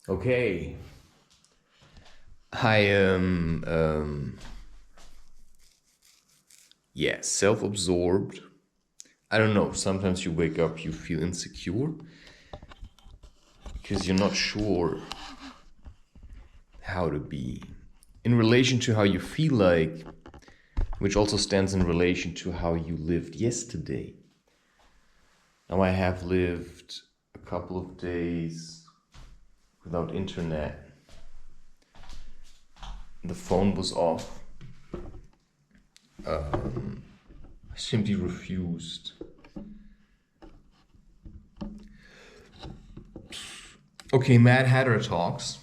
Okay. I am, self-absorbed. I don't know. Sometimes you wake up, you feel insecure because you're not sure how to be in relation to how you feel like, which also stands in relation to how you lived yesterday. Now I have lived a couple of days without internet. The phone was off. I simply refused. Okay, Mad Hatter talks.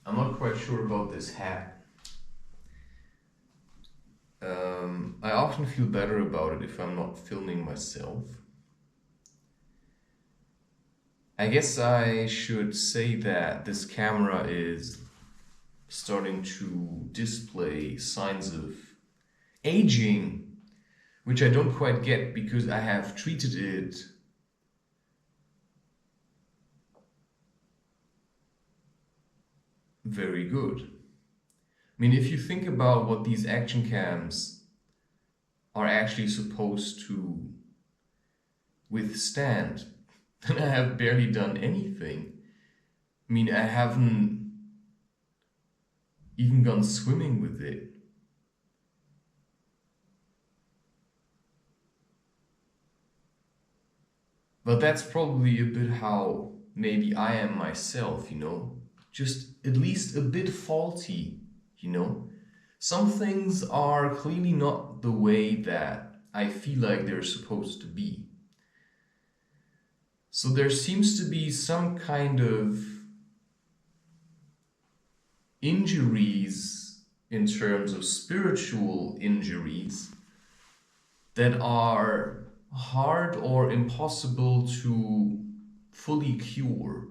I'm not quite sure about this hat. I often feel better about it if I'm not filming myself. I guess I should say that this camera is starting to display signs of aging, which I don't quite get because I have treated it very good. I mean, if you think about what these action cams are actually supposed to withstand, then I have barely done anything. I mean, I haven't even gone swimming with it. But that's probably a bit how maybe I am myself, just at least a bit faulty, Some things are clearly not the way that I feel like they're supposed to be. So there seems to be some kind of injuries in terms of spiritual injuries that are hard or impossible to fully cure.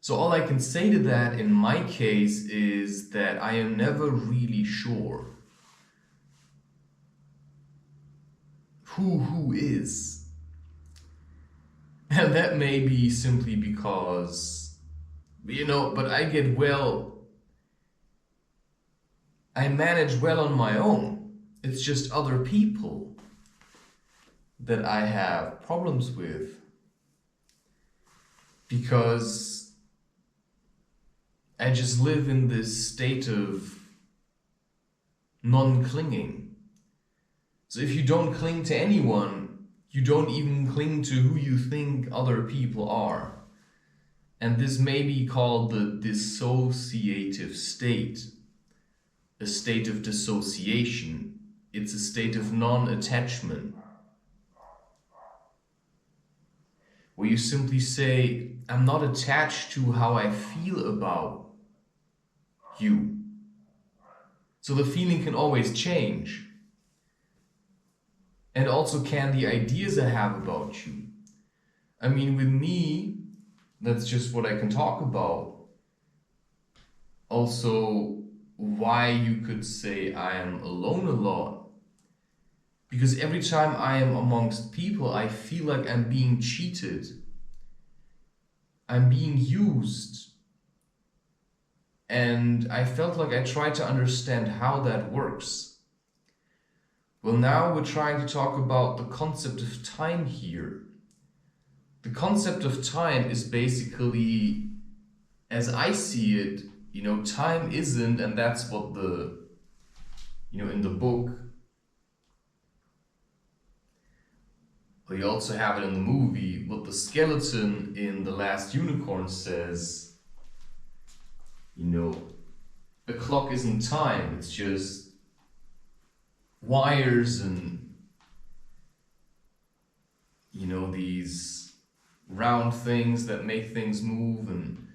So all I can say to that in my case is that I am never really sure who is. And that may be simply because, but I manage well on my own. It's just other people that I have problems with. Because I just live in this state of non-clinging. So if you don't cling to anyone, you don't even cling to who you think other people are. And this may be called the dissociative state, a state of dissociation. It's a state of non-attachment, where you simply say, I'm not attached to how I feel about you. So the feeling can always change. And also can the ideas I have about you. I mean, with me, that's just what I can talk about. Also, why you could say I am alone a lot. Because every time I am amongst people, I feel like I'm being cheated. I'm being used. And I felt like I tried to understand how that works. Well, now we're trying to talk about the concept of time here. The concept of time is basically, as I see it, time isn't, and that's what in the book, but you also have it in the movie, what the skeleton in The Last Unicorn says, a clock isn't time, it's just wires and these round things that make things move and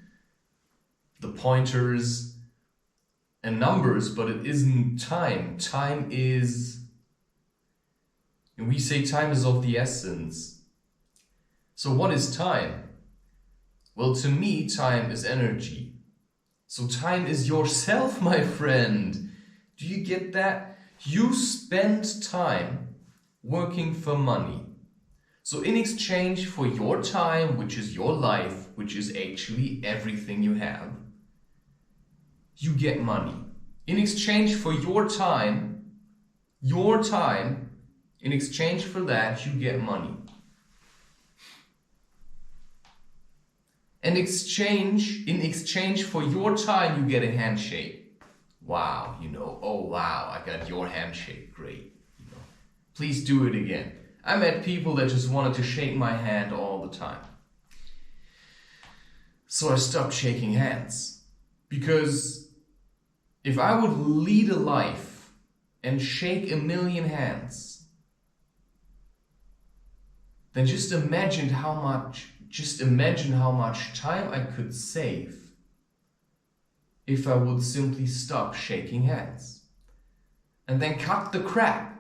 the pointers and numbers, but it isn't time. Time is, and we say time is of the essence. So what is time? Well, to me, time is energy. So time is yourself, my friend. Do you get that? You spend time working for money. So in exchange for your time, which is your life, which is actually everything you have, you get money. In exchange for your time, in exchange for that, you get money. And in exchange for your time, you get a handshake. Wow, oh wow, I got your handshake, great. Please do it again. I met people that just wanted to shake my hand all the time. So I stopped shaking hands. Because if I would lead a life and shake 1,000,000 hands, then just imagine how much time I could save if I would simply stop shaking hands. And then cut the crap.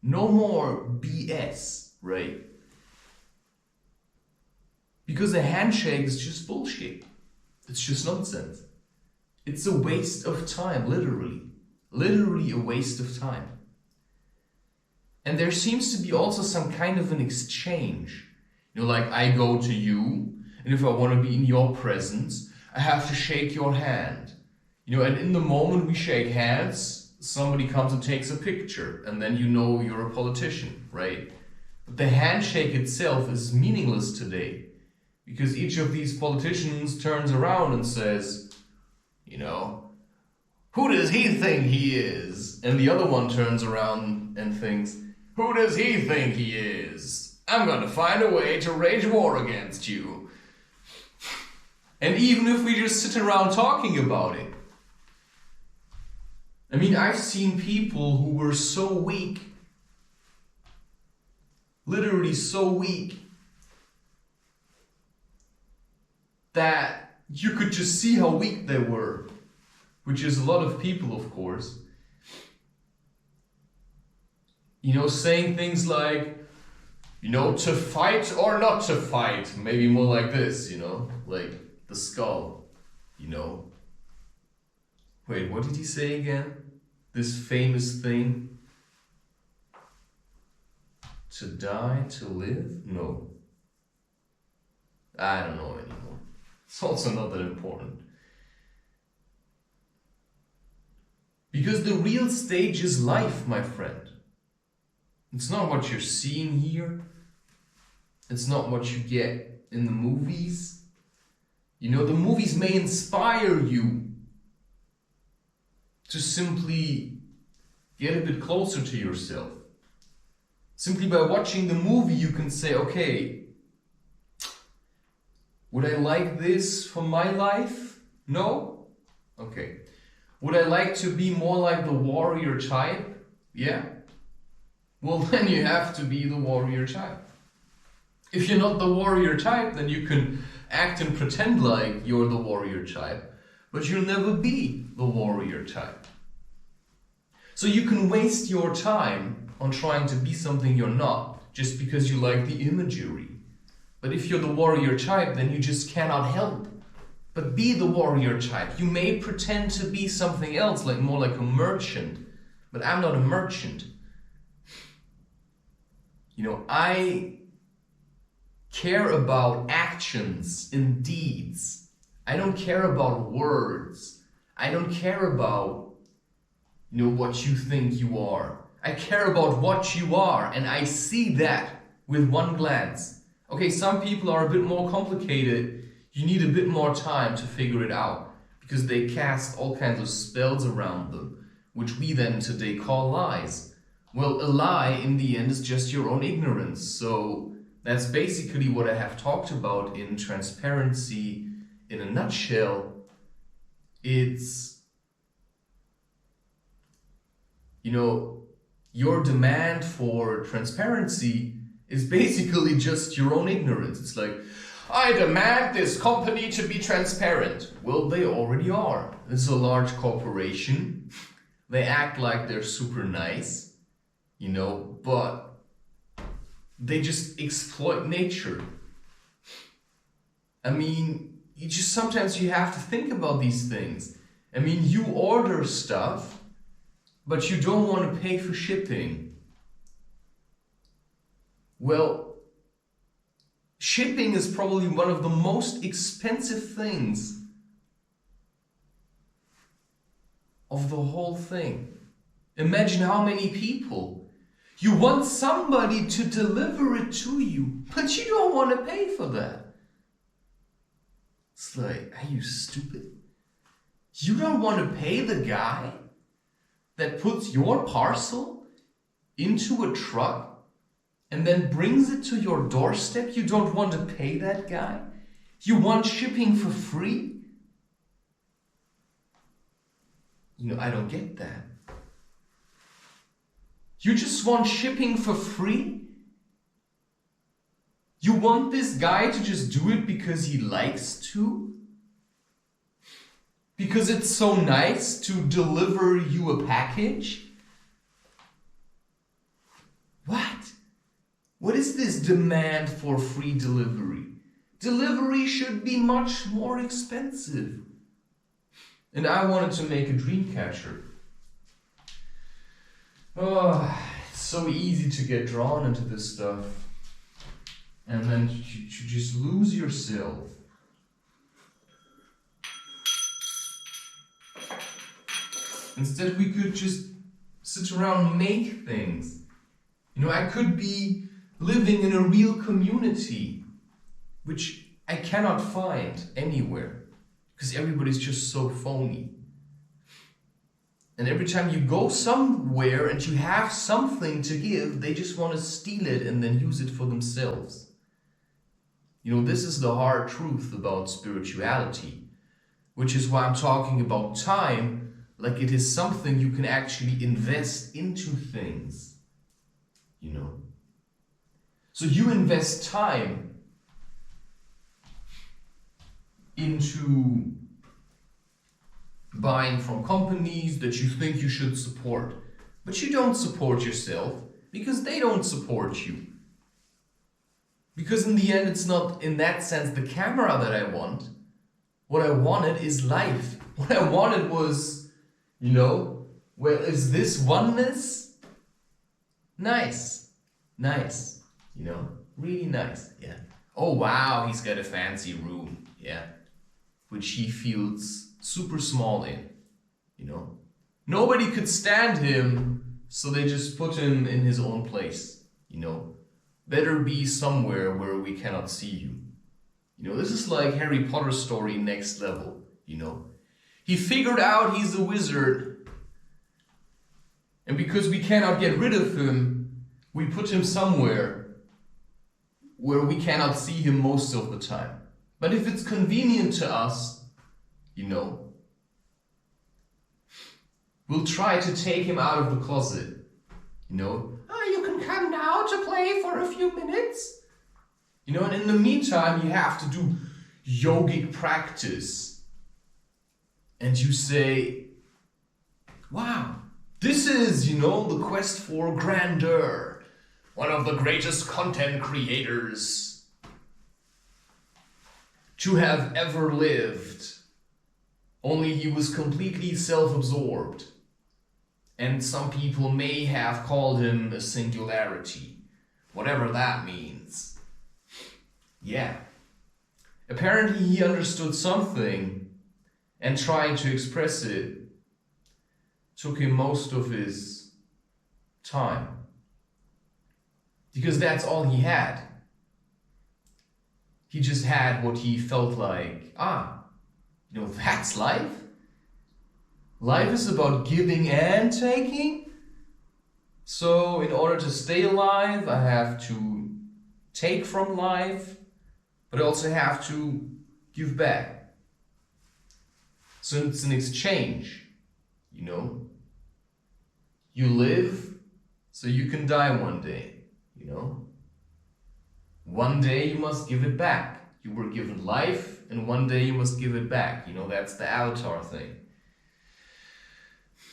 No more BS, right? Because a handshake is just bullshit. It's just nonsense. It's a waste of time, literally. Literally a waste of time. And there seems to be also some kind of an exchange. Like I go to you, and if I want to be in your presence, I have to shake your hand. And in the moment we shake hands, somebody comes and takes a picture, and then you're a politician, right? But the handshake itself is meaningless today, because each of these politicians turns around and says, who does he think he is? And the other one turns around and thinks, who does he think he is? I'm gonna find a way to wage war against you. And even if we just sit around talking about it, I've seen people who were so weak, literally so weak, that you could just see how weak they were, which is a lot of people, of course. Saying things like, to fight or not to fight, maybe more like this, like the skull, Wait, what did he say again? This famous thing? To die, to live? No. I don't know anymore. It's also not that important. Because the real stage is life, my friend. It's not what you're seeing here. It's not what you get in the movies. The movies may inspire you to simply get a bit closer to yourself. Simply by watching the movie, you can say, okay, would I like this for my life? No? Okay. Would I like to be more like the warrior type? Yeah. Well, then you have to be the warrior type. If you're not the warrior type, then you can act and pretend like you're the warrior type, but you'll never be the warrior type. So you can waste your time on trying to be something you're not, just because you like the imagery. But if you're the warrior type, then you just cannot help but be the warrior type. You may pretend to be something else, more like a merchant, but I'm not a merchant. I care about actions and deeds. I don't care about words. I don't care about, what you think you are. I care about what you are, and I see that with one glance. Okay, some people are a bit more complicated. You need a bit more time to figure it out, because they cast all kinds of spells around them, which we then today call lies. Well, a lie in the end is just your own ignorance. So that's basically what I have talked about in transparency in a nutshell. It's, your demand for transparency is basically just your own ignorance. It's like, I demand this company to be transparent. Well, they already are. It's a large corporation. They act like they're super nice, but they just exploit nature. Sometimes you have to think about these things. You order stuff, but you don't want to pay for shipping. Well, shipping is probably one of the most expensive things of the whole thing. Imagine how many people. You want somebody to deliver it to you, but you don't want to pay for that. It's like, are you stupid? You don't want to pay the guy that puts your parcel into a truck and then brings it to your doorstep? You don't want to pay that guy? You want shipping for free? I don't get that. You just want shipping for free? You want this guy to just do it because he likes to? Because it's so nice to deliver you a package? What? What is this demand for free delivery? Delivery should be much more expensive. And I wanted to make a dream catcher. Oh, it's so easy to get drawn into this stuff. And then you just lose yourself. Instead, we could just sit around and make things. I could be living in a real community, which I cannot find anywhere, because everybody's just so phony. And every time you go somewhere and you have something to give, they just want to steal it and then use it for themselves. This is the hard truth about spirituality, which is why I'm talking about time like it is something you can actually invest into things. So you invest time into buying from companies that you think you should support, but you don't support yourself because they don't support you. Because in the end, it's not, in that sense, the camera that I want. What I wanted is life. What I wanted was, well, is this oneness? Nice, really nice, yeah. Oh wow, he's got a fancy room, yeah, which he feels super small in, Nobody could stand him, so they just put him in his own place, Better be somewhere where we cannot see you. This is like Harry Potter story next level, He figured out he's a wizard, and because we cannot get rid of him, we put him somewhere where we cannot see him most of the time. But if it's convenient to us, we'll try to take him out of the closet, you can come now to play for a few minutes. And in the meantime, you have to do yogic practice. And you say, wow, this is, the quest for grandeur. One of the greatest content creators to have ever lived. Only he was completely self-absorbed. And some people may have called him a singularity. Whatever that means. Yeah. Apparently he understood something and trying to express it took him most of his time. Because that's all he had. He just had what he felt like, that's life? Life is about giving and taking. So in order to stay alive, I have to take from life, but I also have to give back. So it's an exchange, You live so you can die one day, One day you must give it back. You were given life, and one day you must give it back. That's the Avatar thing.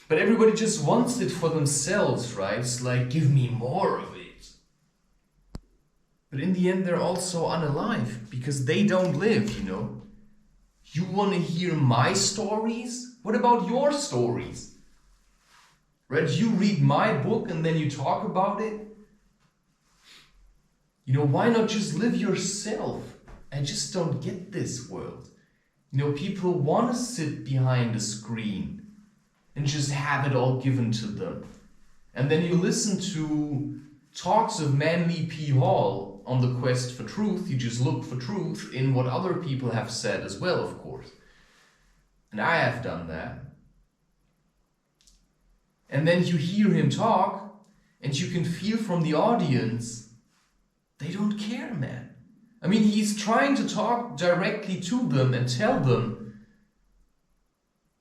But everybody just wants it for themselves, right? It's like, give me more of it. But in the end, they're also unalive because they don't live, You want to hear my stories? What about your stories? Right? You read my book and then you talk about it? Why not just live yourself? I just don't get this world. People want to sit behind a screen and just have it all given to them. And then you listen to talks of Manly P. Hall on the quest for truth. You just look for truth in what other people have said as well, of course. And I have done that. And then you hear him talk, and you can feel from the audience, they don't care, man. He's trying to talk directly to them and tell them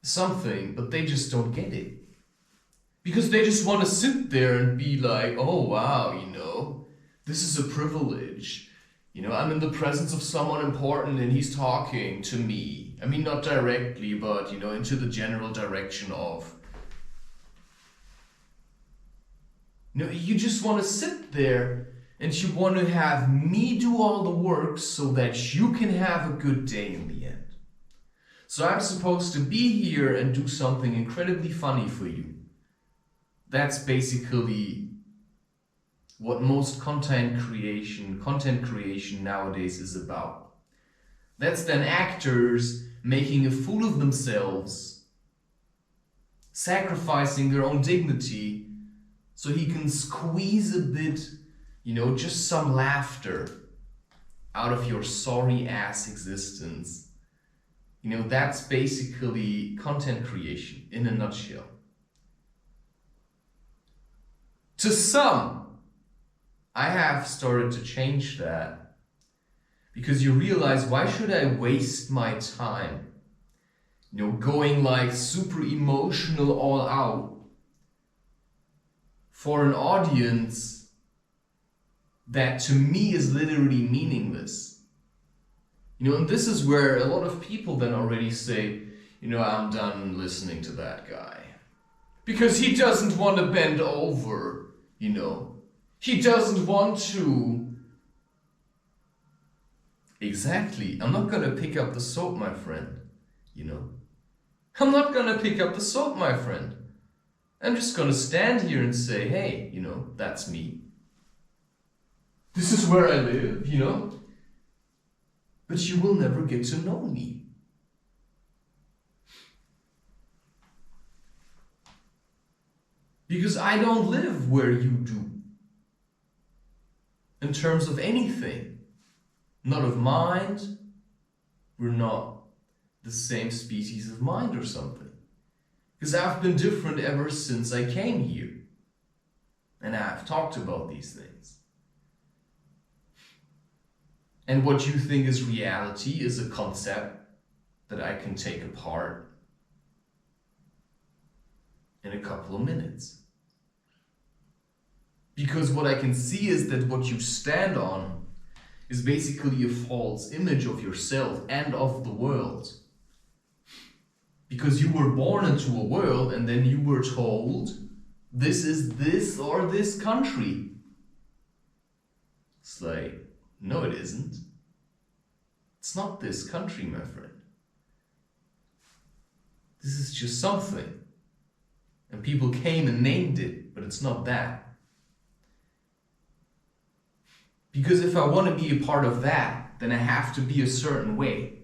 something, but they just don't get it. Because they just want to sit there and be like, oh wow, this is a privilege. I'm in the presence of someone important and he's talking to me. Not directly, but, into the general direction of. You just want to sit there and you want to have me do all the work so that you can have a good day in the end. So I'm supposed to be here and do something incredibly funny for you. That's basically what most content creation nowadays is about. That's then actors making a fool of themselves, sacrificing their own dignity so he can squeeze a bit, just some laughter out of your sorry ass existence. That's basically content creation in a nutshell. To some, I have started to change that because you realize, why should I waste my time, going like super emotional all out for an audience that to me is literally meaningless. And this is where a lot of people then already say, I'm done listening to that guy. Because he doesn't want to bend over, He doesn't want to. Exactly. I'm not going to pick up the soap, my friend. I'm not going to pick up the soap, my friend. I'm just going to stand here and say, hey, that's me. This is where I live, But you will never get to know me. Because I don't live where you do. In terms of anything. Not of mind. We're not the same species of mind or something. Because I've been different ever since I came here. And I've talked about these things. And what you think is reality is a concept that I can take apart in a couple of minutes. Because what I can see is that what you stand on is basically a false image of yourself and of the world. Because you were born into a world and then you were told, this is this or this country. It's like, no it isn't. It's not this country, my friend. This is just something. And people came and named it, but it's not that. Because if I want to be a part of that, then I have to be a certain way.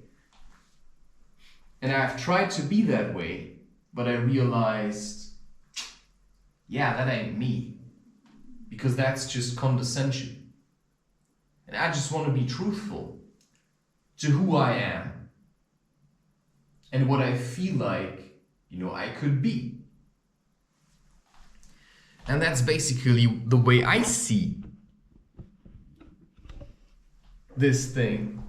And I've tried to be that way, but I realized, yeah, that ain't me. Because that's just condescension. And I just want to be truthful to who I am and what I feel like, I could be. And that's basically the way I see this thing.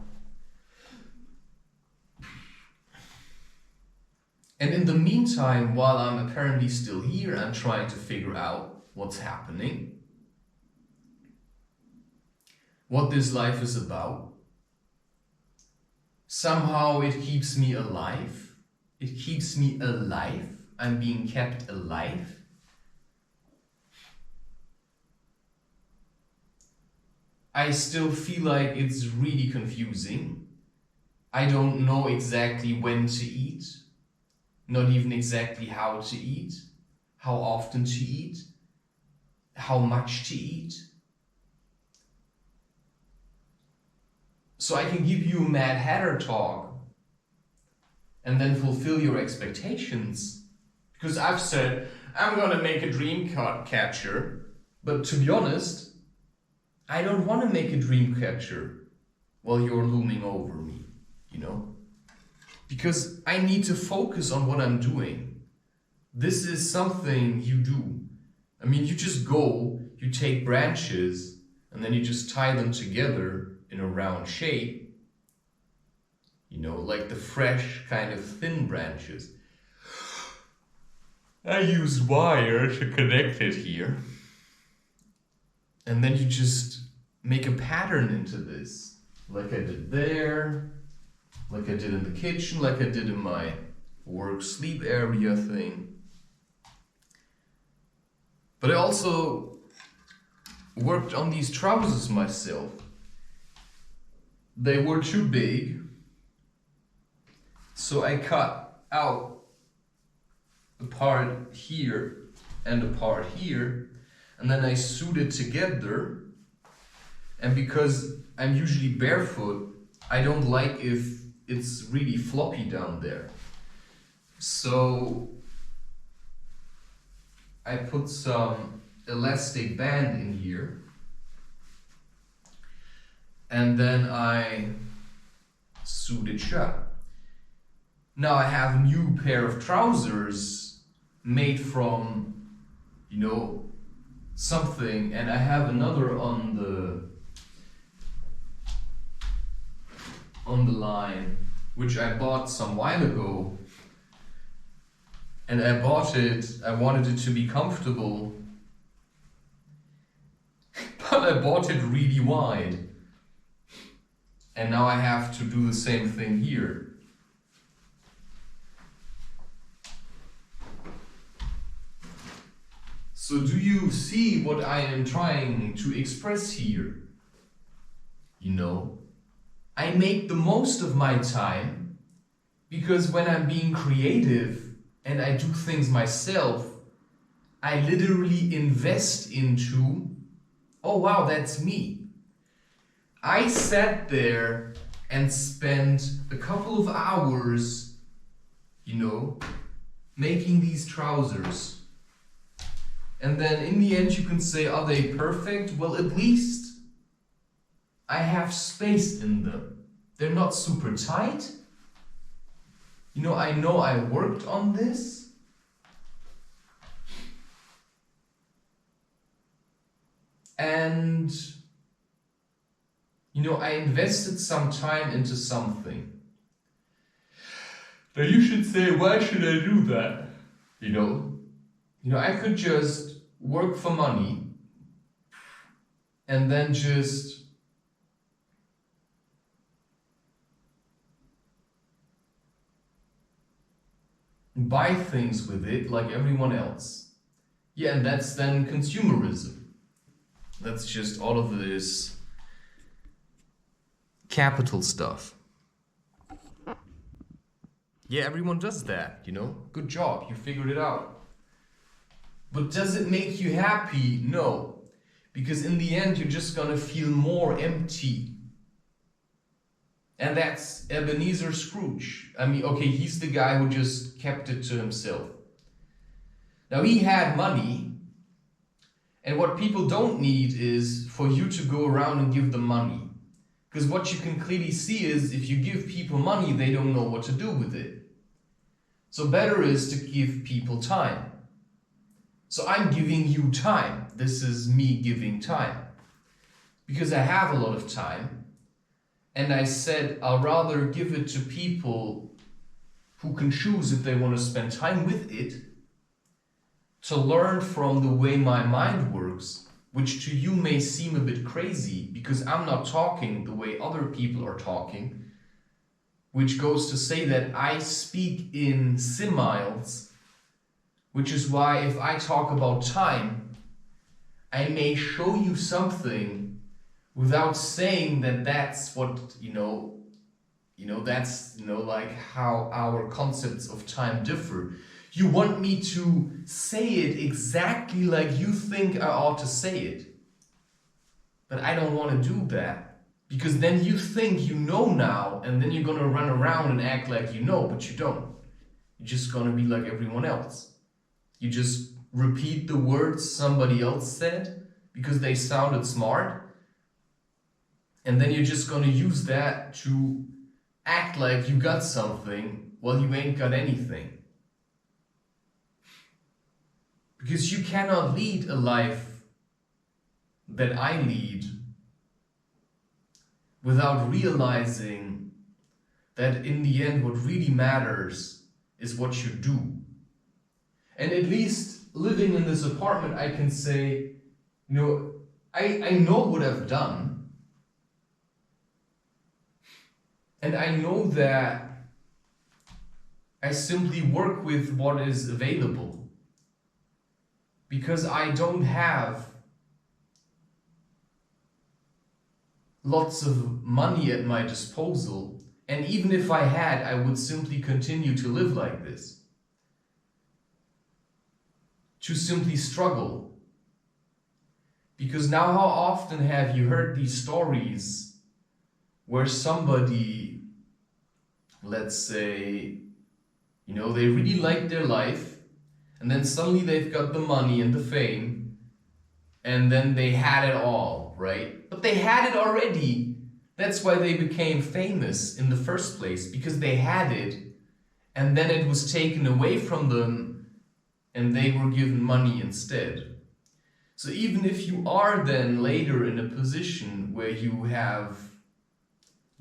And in the meantime, while I'm apparently still here, I'm trying to figure out what's happening, what this life is about. Somehow it keeps me alive. It keeps me alive. I'm being kept alive. I still feel like it's really confusing. I don't know exactly when to eat, not even exactly how to eat, how often to eat, how much to eat. So I can give you a Mad Hatter talk and then fulfill your expectations. Because I've said, I'm gonna make a dream catcher, but to be honest, I don't want to make a dream catcher while you're looming over me, you know? Because I need to focus on what I'm doing. This is something you do. I mean, you just go, you take branches, and then you just tie them together in a round shape. You know, like the fresh kind of thin branches. I use wire to connect it here. And then you just make a pattern into this. Like I did there, like I did in the kitchen, like I did in my work sleep area thing. But I also worked on these trousers myself. They were too big. So I cut out a part here and a part here, and then I sewed it together. And because I'm usually barefoot, I don't like if it's really floppy down there. So I put some elastic band in here, and then I sewed it shut. Now I have a new pair of trousers made from, you know, something, and I have another on the line, which I bought some while ago. And I bought it, I wanted it to be comfortable, but I bought it really wide. And now I have to do the same thing here. So do you see what I am trying to express here? You know, I make the most of my time, because when I'm being creative and I do things myself, I literally invest into, oh wow, that's me. I sat there and spent a couple of hours, you know, making these trousers. And then in the end you can say, are they perfect? Well, at least I have space in them. They're not super tight. You know I worked on this. And, you know, I invested some time into something. Now you should say, why should I do that? You know, I could just work for money and then just buy things with it like everyone else. Yeah, and that's then consumerism. That's just all of this capital stuff. Yeah, everyone does that, you know? Good job, you figured it out. But does it make you happy? No. Because in the end, you're just gonna feel more empty. And that's Ebenezer Scrooge. I mean, okay, he's the guy who just kept it to himself. Now, he had money. And what people don't need is for you to go around and give them money. Because what you can clearly see is if you give people money, they don't know what to do with it. So better is to give people time. So I'm giving you time. This is me giving time. Because I have a lot of time. And I said I'll rather give it to people who can choose if they want to spend time with it, to learn from the way my mind works, which to you may seem a bit crazy because I'm not talking the way other people are talking, which goes to say that I speak in similes, which is why if I talk about time, I may show you something without saying that that's what, that's, like how our concepts of time differ. You want me to say it exactly like you think I ought to say it. But I don't want to do that. Because then you think you know now, and then you're gonna run around and act like you know, but you don't. You're just gonna be like everyone else. You just repeat the words somebody else said because they sounded smart, and then you're just gonna use that to act like you got something while you ain't got anything. Because you cannot lead a life that I lead without realizing that in the end what really matters is what you do. And at least living in this apartment, I can say, I know what I've done. And I know that I simply work with what is available. Because I don't have lots of money at my disposal. And even if I had, I would simply continue to live like this. To simply struggle. Because now how often have you heard these stories where somebody, let's say, they really like their life, and then suddenly they've got the money and the fame, and then they had it all, right? But they had it already. That's why they became famous in the first place, because they had it, and then it was taken away from them, and they were given money instead. So even if you are then later in a position where you have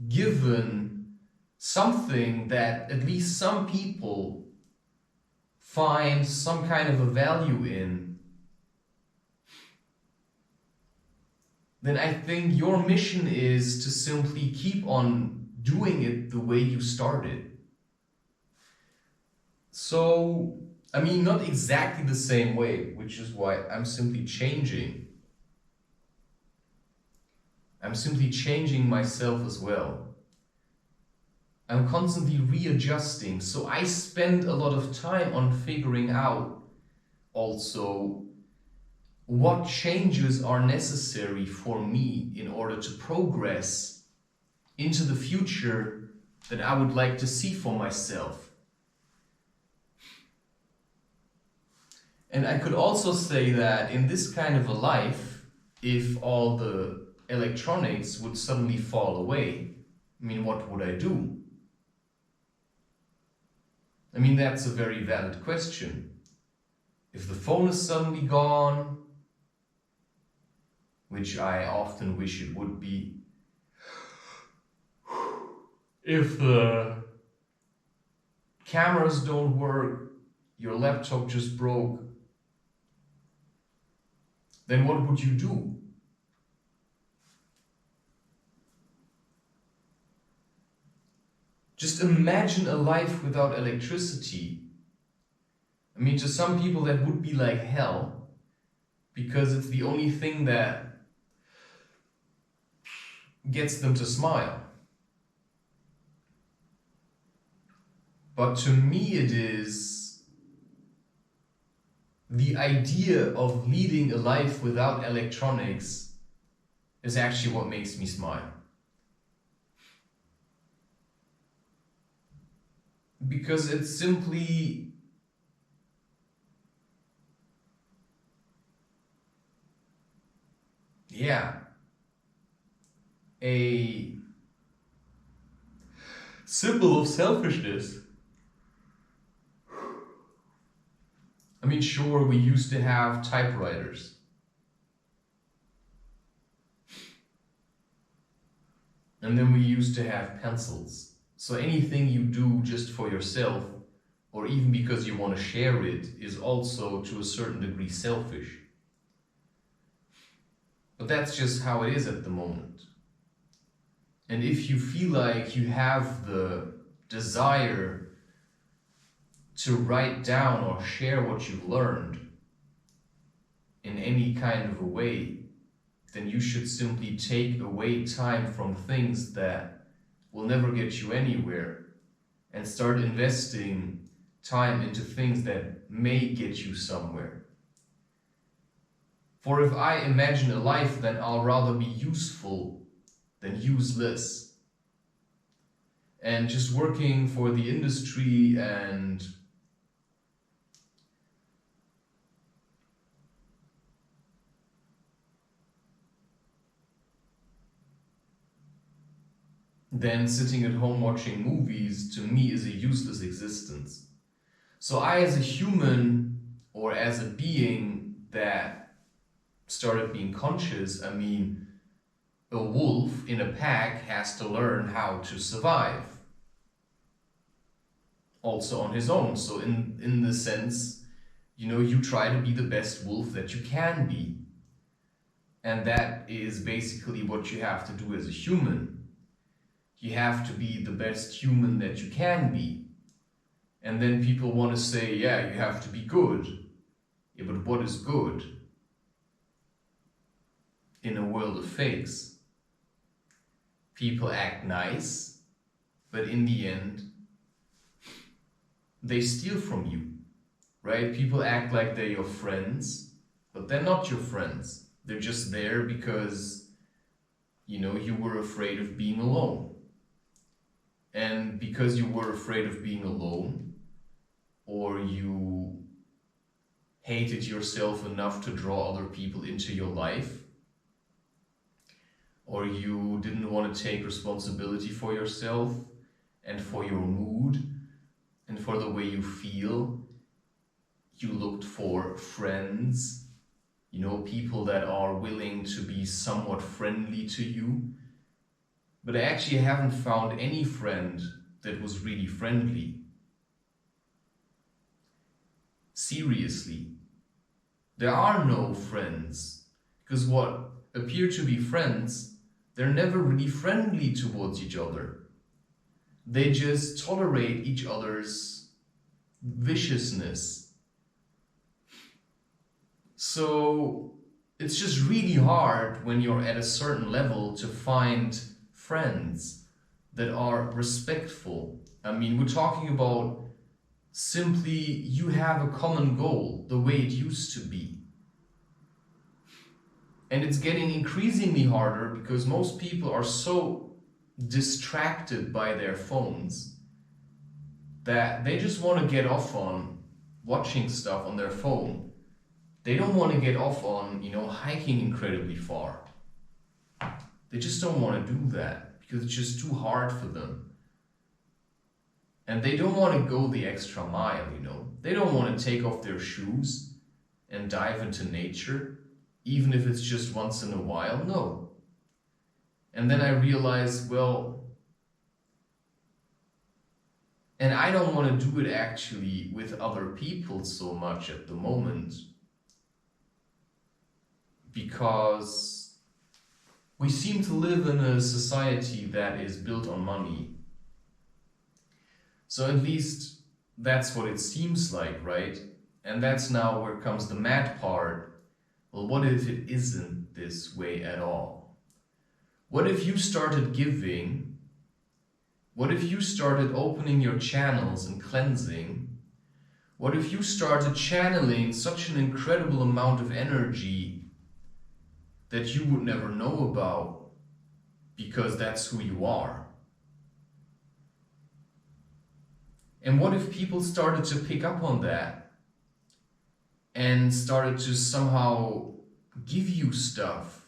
given something that at least some people find some kind of a value in, then I think your mission is to simply keep on doing it the way you started. So, not exactly the same way, which is why I'm simply changing. I'm simply changing myself as well. I'm constantly readjusting. So I spend a lot of time on figuring out also what changes are necessary for me in order to progress into the future that I would like to see for myself. And I could also say that in this kind of a life, if all the electronics would suddenly fall away, what would I do? That's a very valid question. If the phone is suddenly gone, which I often wish it would be, if the cameras don't work, your laptop just broke, then what would you do? Just imagine a life without electricity. To some people that would be like hell, because it's the only thing that gets them to smile. But to me it is the idea of leading a life without electronics is actually what makes me smile. Because it's simply a symbol of selfishness. Sure, we used to have typewriters. And then we used to have pencils. So anything you do just for yourself, or even because you want to share it, is also to a certain degree selfish. But that's just how it is at the moment. And if you feel like you have the desire to write down or share what you've learned in any kind of a way, then you should simply take away time from things that will never get you anywhere and start investing time into things that may get you somewhere. For if I imagine a life, then I'll rather be useful than useless. And just working for the industry and then sitting at home watching movies, to me, is a useless existence. So I, as a human, or as a being that started being conscious, I mean, a wolf in a pack has to learn how to survive. Also on his own. So in the sense, you try to be the best wolf that you can be. And that is basically what you have to do as a human. You have to be the best human that you can be. And then people want to say, yeah, you have to be good. Yeah, but what is good in a world of fakes? People act nice, but in the end, they steal from you, right? People act like they're your friends, but they're not your friends. They're just there because, you were afraid of being alone. And because you were afraid of being alone, or you hated yourself enough to draw other people into your life, or you didn't want to take responsibility for yourself and for your mood and for the way you feel, you looked for friends, people that are willing to be somewhat friendly to you. But I actually haven't found any friend that was really friendly. Seriously. There are no friends. Because what appear to be friends, they're never really friendly towards each other. They just tolerate each other's viciousness. So it's just really hard when you're at a certain level to find friends that are respectful. I mean, we're talking about simply you have a common goal, the way it used to be. And it's getting increasingly harder because most people are so distracted by their phones that they just want to get off on watching stuff on their phone. They don't want to get off on, hiking incredibly far. They just don't want to do that because it's just too hard for them. And they don't want to go the extra mile, They don't want to take off their shoes and dive into nature, even if it's just once in a while. No. And then I realized, and I don't want to do it actually with other people so much at the moment, because we seem to live in a society that is built on money. So at least that's what it seems like, right? And that's now where comes the mad part. Well, what if it isn't this way at all? What if you started giving? What if you started opening your channels and cleansing? What if you started channeling such an incredible amount of energy that you would never know about because that's who you are? And what if people started to pick up on that and started to somehow give you stuff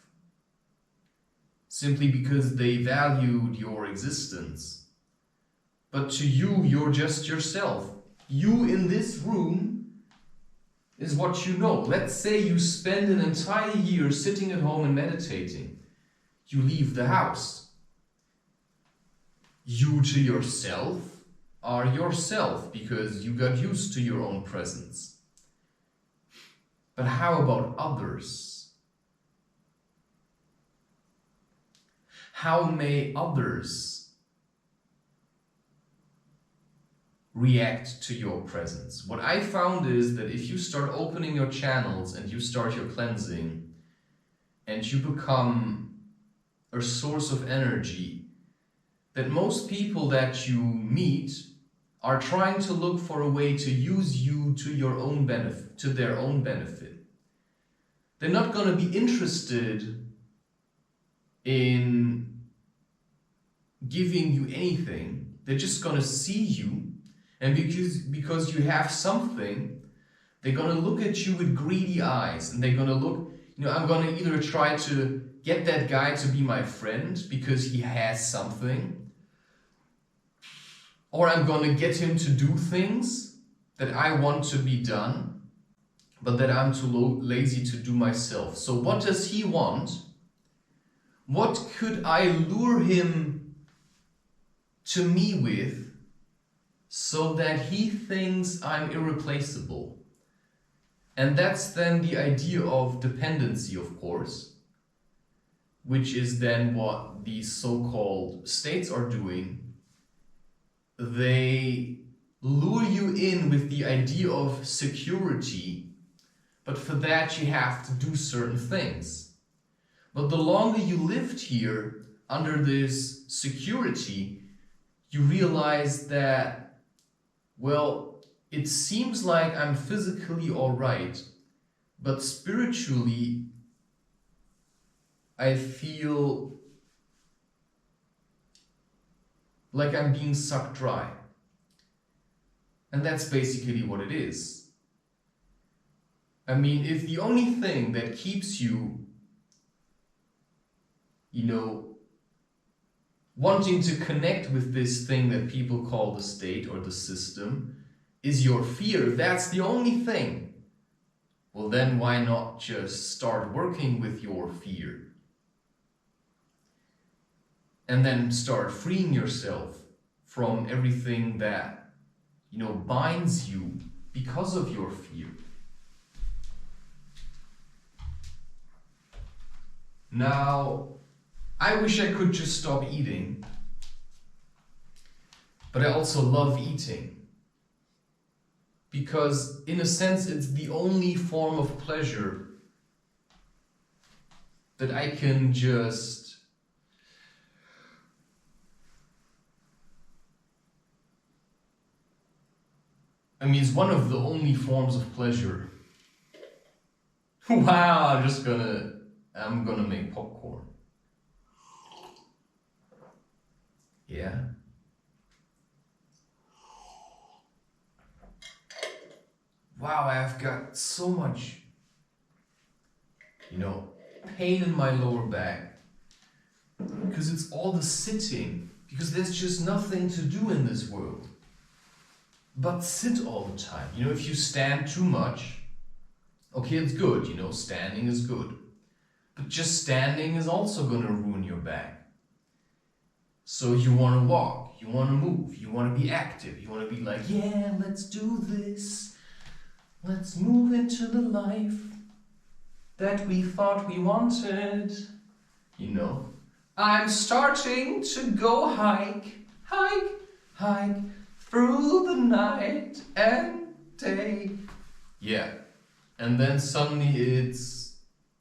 simply because they valued your existence? But to you, you're just yourself. You in this room is what you know. Let's say you spend an entire year sitting at home and meditating. You leave the house. You to yourself are yourself because you got used to your own presence. But how about others? How may others react to your presence? What I found is that if you start opening your channels and you start your cleansing and you become a source of energy, that most people that you meet are trying to look for a way to use you to your own benefit, to their own benefit. They're not going to be interested in giving you anything. They're just gonna see you, and because you have something, they're gonna look at you with greedy eyes, and they're gonna look, I'm gonna either try to get that guy to be my friend because he has something, or I'm gonna get him to do things that I want to be done, but that I'm too lazy to do myself. So what does he want? What could I lure him to me with so that he thinks I'm irreplaceable? And that's then the idea of dependency, of course, which is then what these so-called states are doing. They lure you in with the idea of security, but for that you have to do certain things. But the longer you lived here under this security, you realize that, well, it seems like I'm physically all right, but spiritually, I feel like I'm being sucked dry. And that's basically what it is. I mean, if the only thing that keeps you, wanting to connect with this thing that people call the state or the system is your fear, that's the only thing, well then why not just start working with your fear? And then start freeing yourself from everything that, binds you because of your fear. Now, I wish I could just stop eating, but I also love eating. Because in a sense, it's the only form of pleasure that I can just it's one of the only forms of pleasure. Wow, I'm gonna make popcorn. Yeah. Wow, I've got so much, pain in my lower back. Because it's all the sitting. Because there's just nothing to do in this world but sit all the time. If you stand too much, okay, it's good, standing is good. But just standing is also gonna ruin your back. So you wanna walk, you wanna move, you wanna be active, you wanna be like, yeah, let's do this. Let's move into the life that we thought we wanted. I'm starting to go hike through the night and day. Yeah. And then suddenly it's,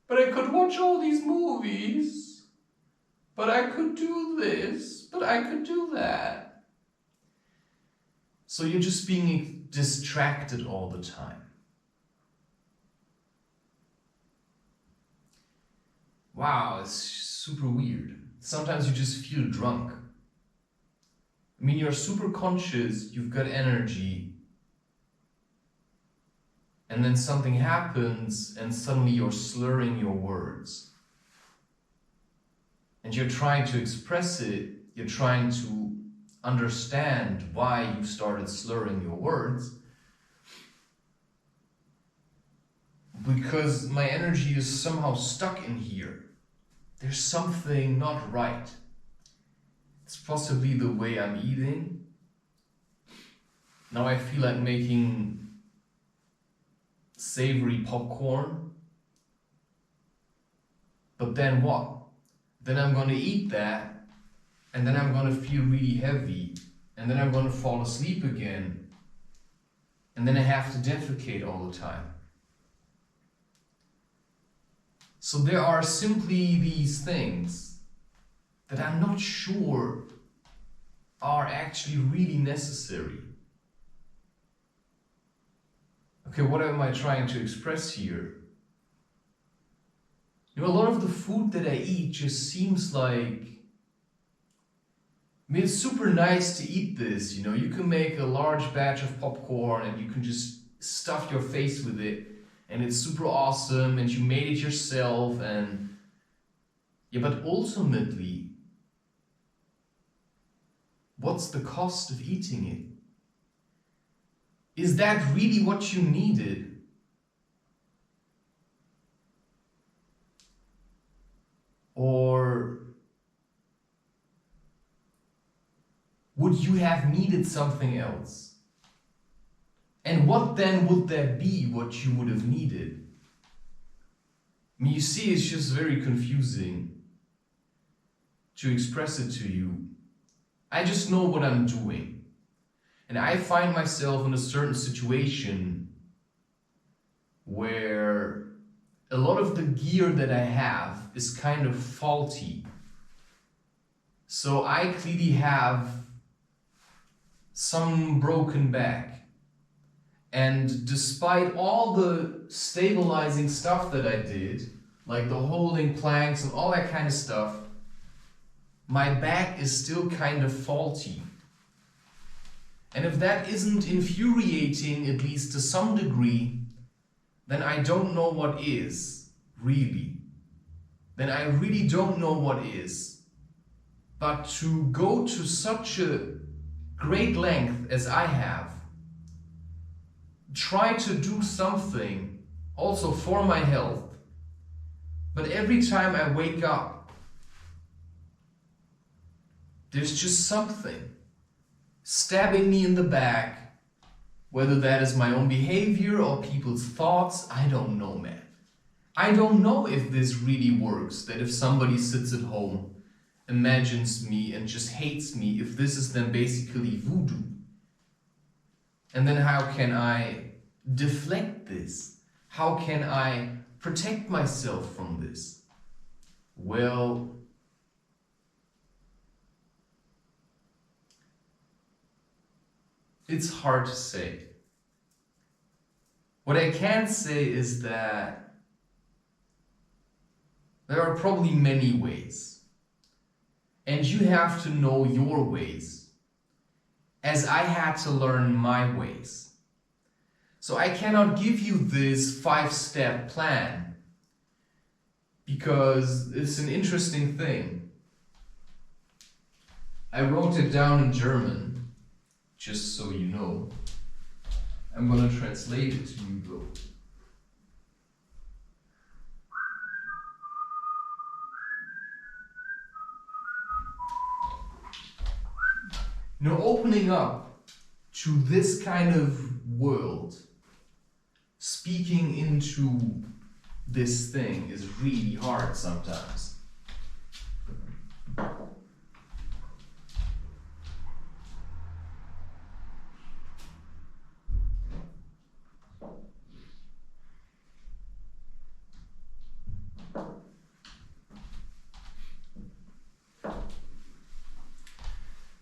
but I could watch all these movies. But I could do this. But I could do that. So you're just being distracted all the time. Wow, it's super weird. Sometimes you just feel drunk. You're super conscious, you've got energy, and then something happens and suddenly you're slurring your words. And you're trying to express it, you're trying to understand why you started slurring your words. Because my energy is somehow stuck in here. There's something not right. It's possibly the way I'm eating. Now I feel like making savory popcorn. But then what? Then I'm gonna eat that, and then I'm gonna feel really heavy, and then I'm gonna fall asleep again, and then I have to defecate all the time. So there are simply these things that I'm not sure are actually really necessary. Okay, what am I trying to express here? A lot of the food that I eat just seems like I mean, it's super nice to eat this, you know. You can make a large batch of popcorn and you can just stuff your face with it, and it's super awesome, and you made it yourself, and yeah, but ultimately, what's the cost of eating it? Is that really what you needed? Or would you have needed something else? And what then would that be, what you would have needed? I mean, you see, it's just very confusing to express it to you. I just know what I'm doing. And I find myself in a certain situation where a lot of the gear that I have is kind of faulty. So I clearly have some broken back. And despite all the stabilizing stuff that I did, like the holding planks and all that kind of stuff, my back is still kind of faulty. And if that isn't infuriating, at least to some degree, then I don't know what is, really. Then I really don't know what is. But to go to such a great length as I have, try to do something also for my health, but every time I wake up, there's just something stabbing me in the back, whether that is my own behavior or people's thoughts. I don't know, man. I don't know if this really works, that if somebody sits at home, imagines me and just hates me, if this is then basically voodoo. And then how can I deflect this? How can I protect myself from this? Well, it's hard to say. What I can say is that there are probably many ways, and you have to know your ways, as I had to learn my ways. So I cannot give you this 5-step plan, because it's an interesting thing. I wrote it down in German, just so you know. I'm gonna translate it to you though. You know, opening up to this kind of world, speaking into this thing is really hard sometimes.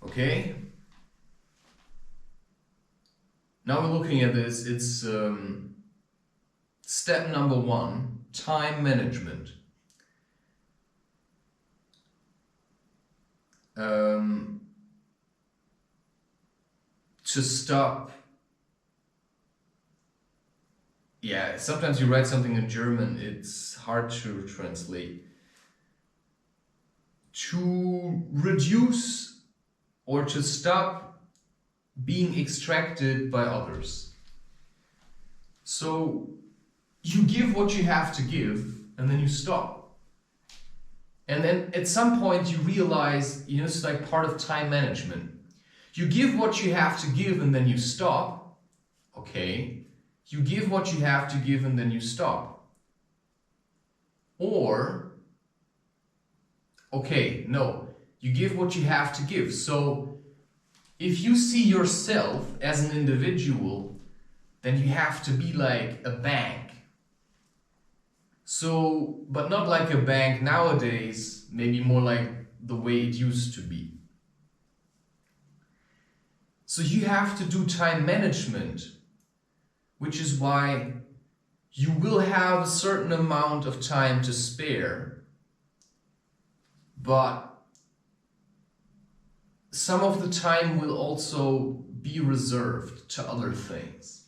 Okay. Now we're looking at this. It's step number 1, time management. To stop. Yeah, sometimes you write something in German, it's hard to translate. To reduce or to stop being extracted by others. So you give what you have to give, and then you stop. And then at some point you realize, you know, it's like part of time management. You give what you have to give, and then you stop. Okay. You give what you have to give, and then you stop. Or, okay, no, you give what you have to give. So if you see yourself as an individual, then you have to be like a bank. So, but not like a bank nowadays, maybe more like the way it used to be. So you have to do time management, which is why you will have a certain amount of time to spare, but some of the time will also be reserved to other things.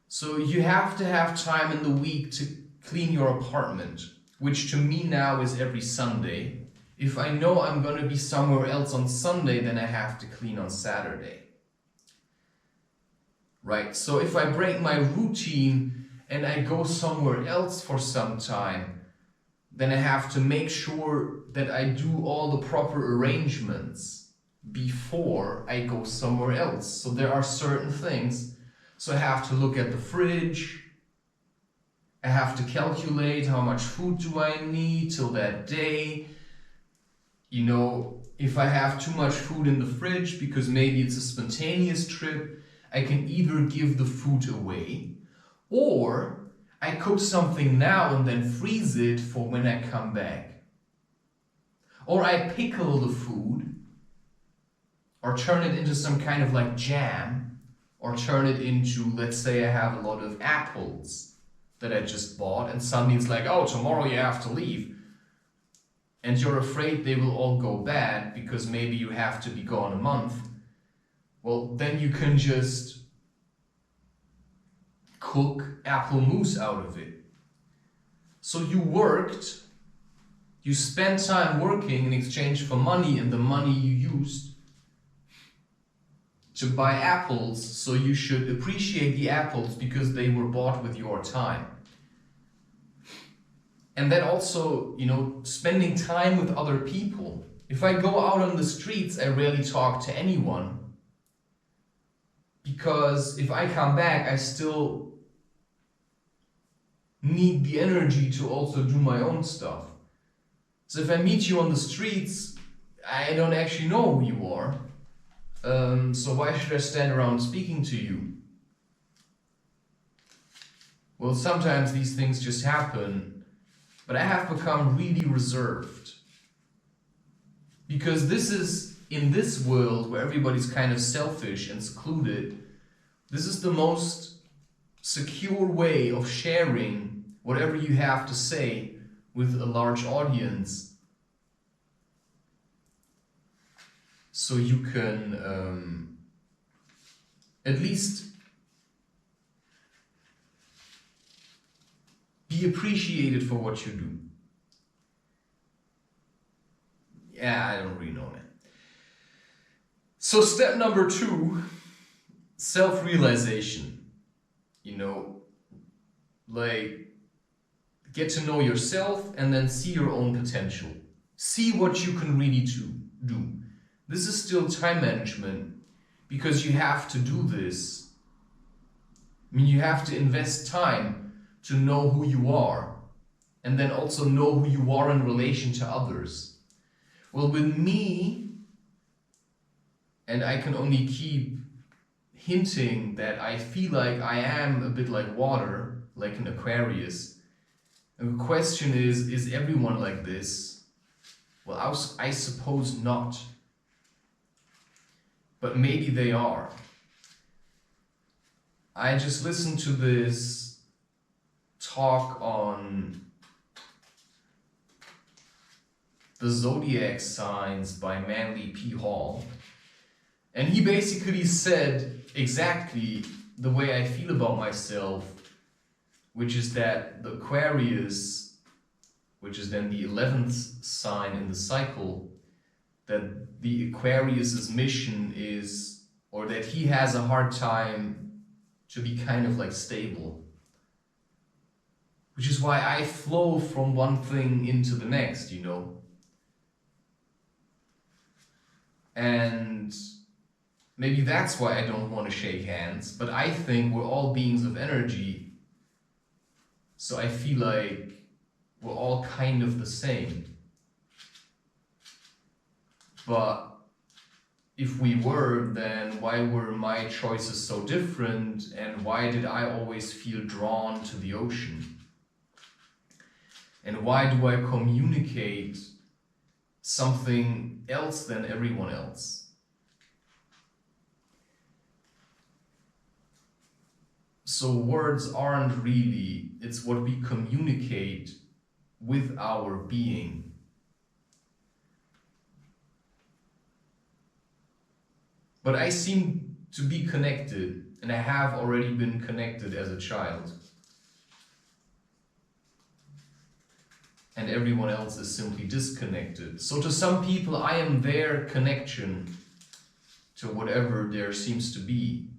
So you have to have time in the week to clean your apartment, which to me now is every Sunday. If I know I'm going to be somewhere else on Sunday, then I have to clean on Saturday. Right? So if I break my routine and I go somewhere else for some time, then I have to make sure that I do all the proper arrangements before I go somewhere else. So there are certain things. So I have to look at the fridge. I have to calculate how much food do I need till that day. You know, if I have too much food in the fridge because maybe it's a spontaneous trip, I can either give the food away or I cook something now and then freeze it for when I come back. Or I pickle the food or turn it into some kind of like jam, or turn it into, let's say I have a lot of apples that I just bought and suddenly it's like, oh, tomorrow you have to leave. And you're afraid they will all go bad because maybe you have to be gone a month. Well, then you can just cook apple mousse out of it. So you worked, you spent time working in exchange for money, and the money you used to buy apples, so you should appreciate the apples because they were bought with your time. And then also, you know, spending time with other people. If I go out on the streets, I rarely talk to anyone. Because if I come back, I still need the energy to also do my own stuff. So if I meet you on the streets, I don't actually know who you are. So why should I stand around speaking to you? Well, sometimes these things just happen, but I have become really reserved. Because this is, in this world where everybody's kind of selfish and secluded, this is the most secure way of sharing whatever you have to say with a large audience. So you can at least be appreciated for what you do. Yeah, I don't really know that. So step number 2, self-realization. You know, like, get to know yourself and then see your own potential. See what you can really do. This is still time management because you have to do this. I mean, you have to invest time to know who you are and then also know who you are in relation to others. Well, with me, and I can only keep hinting that I feel like I am a bit like water, like an Aquarius. And the question is everyone like this? Well, I suppose not. But maybe they are. I just listened to this talk on the zodiac signs by Manly P. Hall. And he basically said exactly the way I feel about myself, which is that the Aquarius, which is then the 11th sign in the cycle, that the Aquarius's mission is, or that he has a hard time to be kind of like stable. Which is why I flow from one thing into the next, you know. And maybe that's why I don't want to shake hands, but I think we're all beings of energy. So I feel like we're all kind of the same. But if we were, then why were my choices so different? And why did I always feel drawn to the ocean? And why do I communicate something else than everyone else? So words aren't really, it's what we communicate with our being. But I seem to be connected, and I have already been connected as a child. And everyone else is simply disconnected. So to some people, I am their connection to whatever there seems to be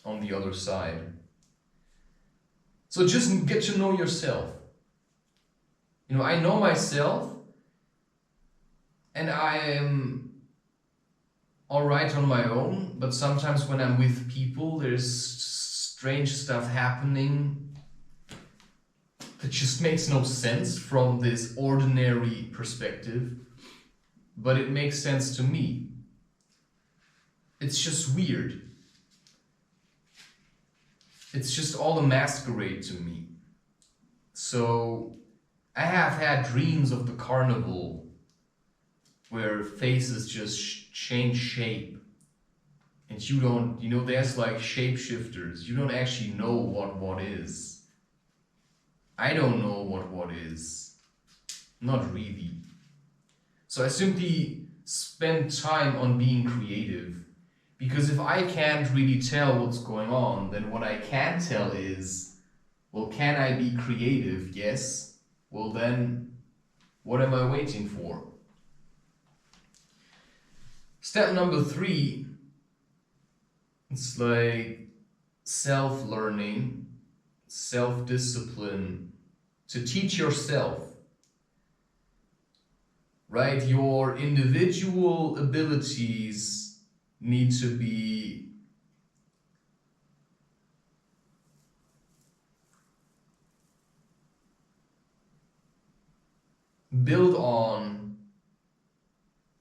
on the other side. So just get to know yourself. You know, I know myself, and I am all right on my own, but sometimes when I'm with people, there's strange stuff happening that just makes no sense from this ordinary perspective, but it makes sense to me. It's just weird. It's just all a masquerade to me. So I have had dreams of the carnival where faces just change shape. And you don't, there's like shapeshifters. You don't actually know what is. I don't know what is. Not really. So I simply spend time on being creative. Because if I can't really tell what's going on, then what I can tell is, well, can I be creative? Yes. Well then, what am I waiting for? Step number 3, it's like self-learning, self-discipline, to teach yourself, right? Your individual abilities need to be built on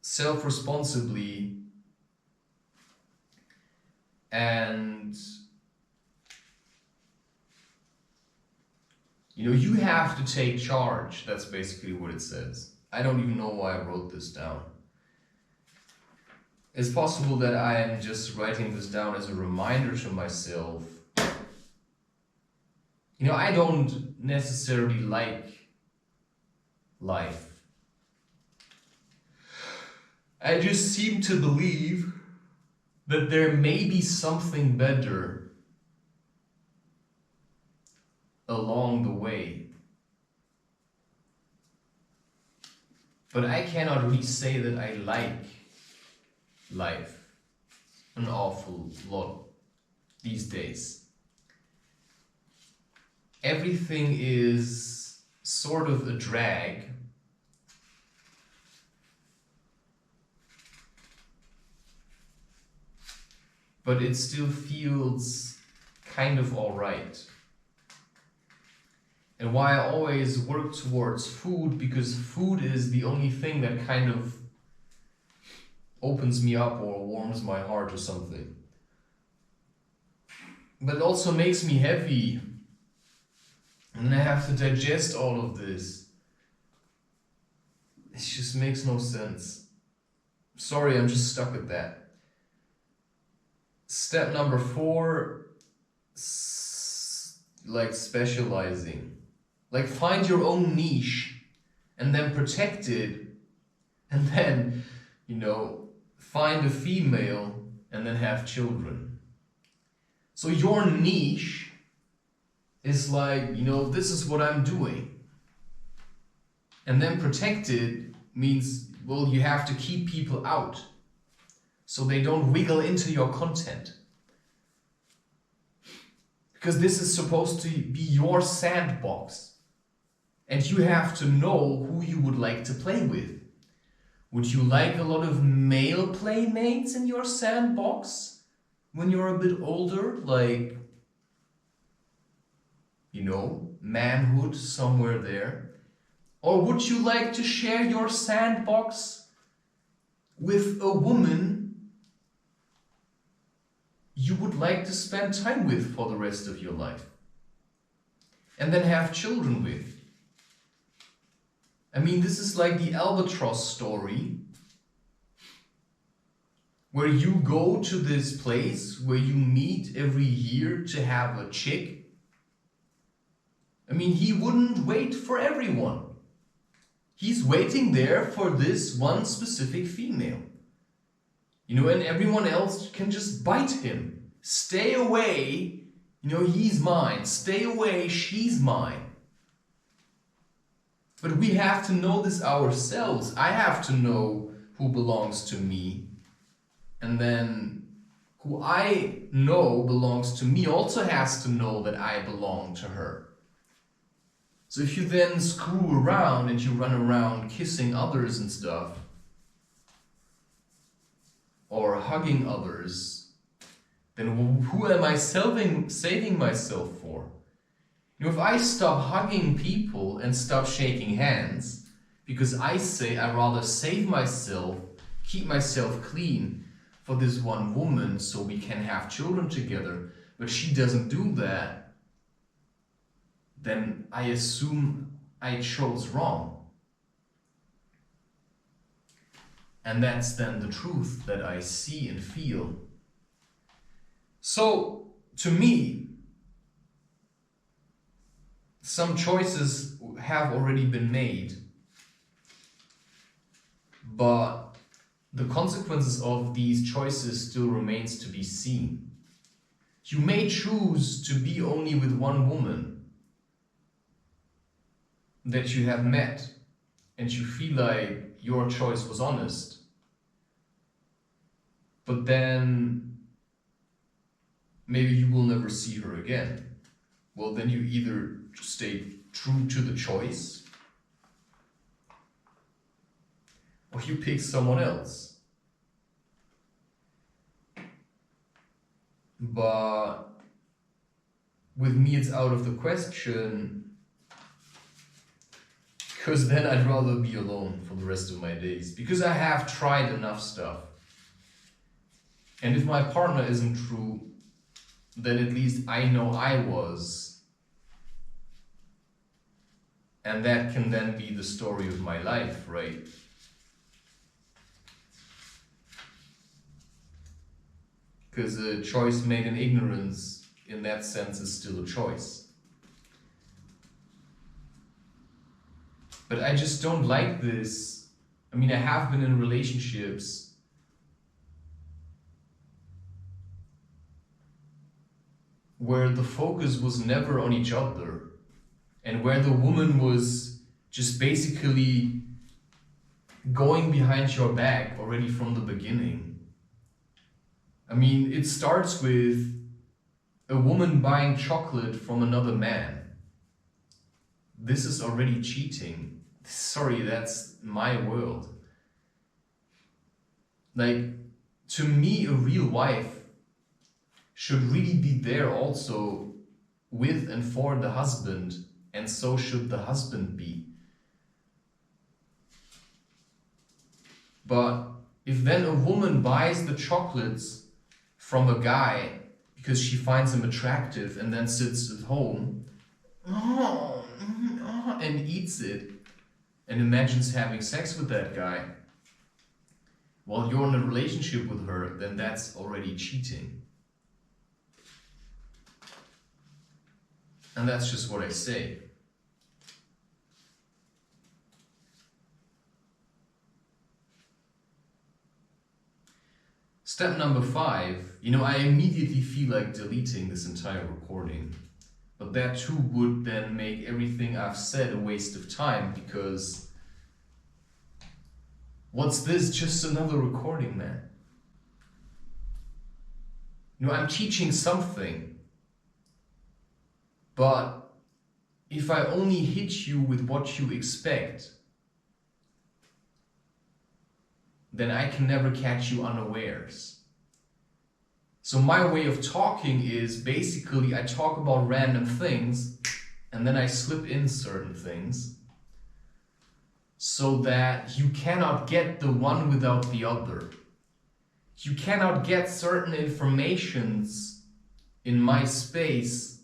self-responsibly, and you have to take charge. That's basically what it says. I don't even know why I wrote this down. It's possible that I am just writing this down as a reminder to myself. I don't necessarily like life. I just seem to believe that there may be something better along the way. But I cannot really say that I like life an awful lot these days. Everything is sort of a drag. But it still feels kind of alright. And why I always work towards food, because food is the only thing that kind of opens me up or warms my heart or something. But it also makes me heavy. And I have to digest all of this. It just makes no sense. Sorry, I'm just stuck at that. Step number 4, like specializing. Like find your own niche and then protect it, and then, find a female and then have children. So your niche is like, this is what I'm doing. And then protect it means, well, you have to keep people out so they don't wiggle into your content. Because this is supposed to be your sandbox. And you have to know who you would like to play with. Would you like a lot of male playmates in your sandbox when you're a bit older? Like, manhood somewhere there? Or would you like to share your sandbox with a woman you would like to spend time with for the rest of your life? And then have children with? I mean, this is like the albatross story, where you go to this place where you meet every year to have a chick. I mean, he wouldn't wait for everyone. He's waiting there for this one specific female. And everyone else can just bite him. Stay away, he's mine. Stay away, she's mine. But we have to know this ourselves. I have to know who belongs to me. And then who I know belongs to me also has to know that I belong to her. So if you then screw around and you run around kissing others and stuff, or hugging others, then who am I saving myself for? If I stop hugging people and stop shaking hands, because I say I rather save myself, keep myself clean for this one woman so we can have children together, but she doesn't do that, then I assume I chose wrong. And that's then the truth that I see and feel. So, to me, some choices have already been made, but the consequences of these choices still remains to be seen. You may choose to be only with one woman that you have met, and you feel like your choice was honest. But then maybe you will never see her again. Well, then you either stay true to the choice, or you pick someone else. But with me, it's out of the question, because then I'd rather be alone for the rest of my days, because I have tried enough stuff. And if my partner isn't true, then at least I know I was. And that can then be the story of my life, right? Because a choice made in ignorance, in that sense, is still a choice. But I just don't like this. I mean, I have been in relationships where the focus was never on each other, and where the woman was just basically going behind your back already from the beginning. I mean, it starts with a woman buying chocolate from another man. This is already cheating. Sorry, that's my world. Like, to me, a real wife should really be there also with and for the husband, and so should the husband be. But if then a woman buys the chocolates from a guy because she finds him attractive and then sits at home and eats it and imagines having sex with that guy while you're in a relationship with her, then that's already cheating. And that's just what I say. Step number 5, I immediately feel like deleting this entire recording. But that too would then make everything I've said a waste of time, because what's this? Just another recording, man. I'm teaching something. But if I only hit you with what you expect, then I can never catch you unawares. So my way of talking is basically I talk about random things and then I slip in certain things so that you cannot get the one without the other. You cannot get certain informations in my space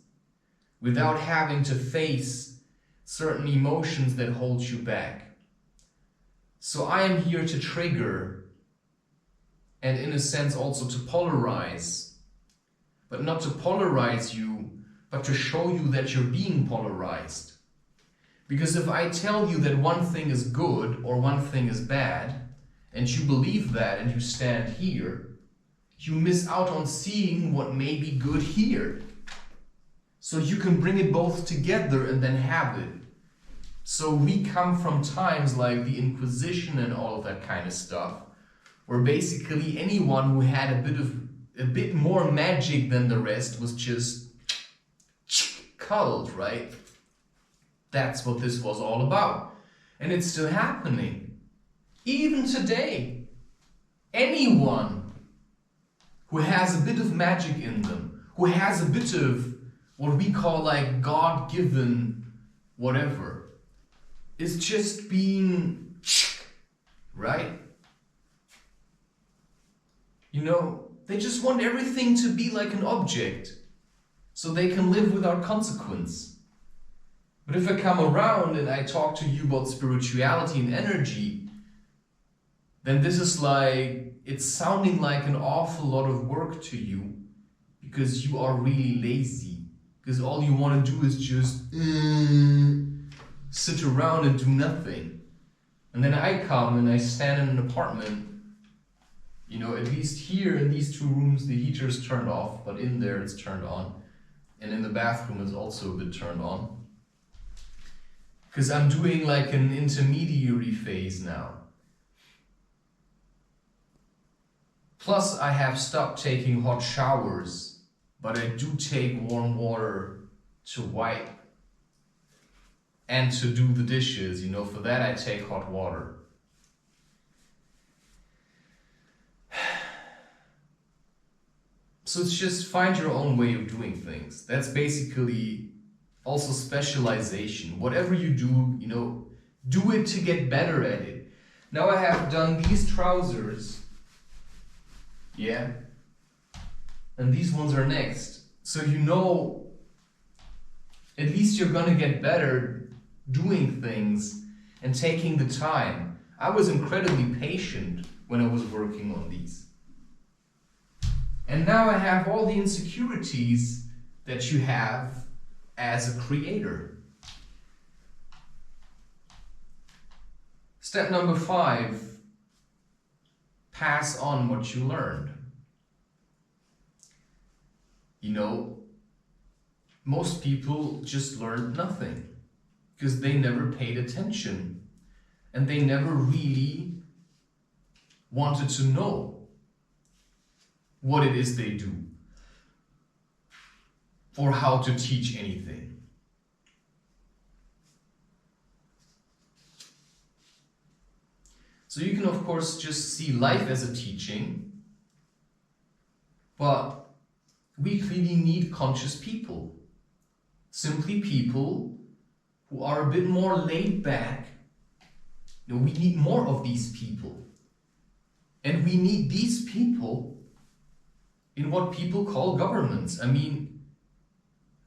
without having to face certain emotions that hold you back. So I am here to trigger and in a sense also to polarize, but not to polarize you, but to show you that you're being polarized. Because if I tell you that one thing is good or one thing is bad, and you believe that and you stand here, you miss out on seeing what may be good here. So you can bring it both together and then have it. So we come from times like the Inquisition and all of that kind of stuff, where basically anyone who had a bit more magic than the rest was just culled, right? That's what this was all about. And it's still happening. Even today, anyone who has a bit of magic in them, who has a bit of what we call like God-given whatever, is just being, right? You know, they just want everything to be like an object so they can live without consequence. But if I come around and I talk to you about spirituality and energy, then this is like, it's sounding like an awful lot of work to you because you are really lazy. Because all you want to do is just sit around and do nothing. And then I come and I stand in an apartment. You know, at least here in these two rooms, the heater's turned off, but in there it's turned on. And in the bathroom it's also a bit turned on. Because I'm doing like an intermediary phase now. Plus I have stopped taking hot showers, but I do take warm water to wipe and to do the dishes. You know, for that I take hot water. So it's just find your own way of doing things. That's basically also specialization. Whatever you do, you know, do it to get better at it. Now I have done these trousers. Yeah. And these ones are next. So you know, at least you're gonna get better doing things and taking the time. I was incredibly patient when I was working on these. And now I have all the insecurities that you have as a creator. Step number 5, pass on what you learned. You know, most people just learned nothing because they never paid attention and they never really wanted to know what it is they do or how to teach anything. So you can of course just see life as a teaching, but we clearly need conscious people. Simply people who are a bit more laid back. You know, we need more of these people. And we need these people in what people call governments. I mean,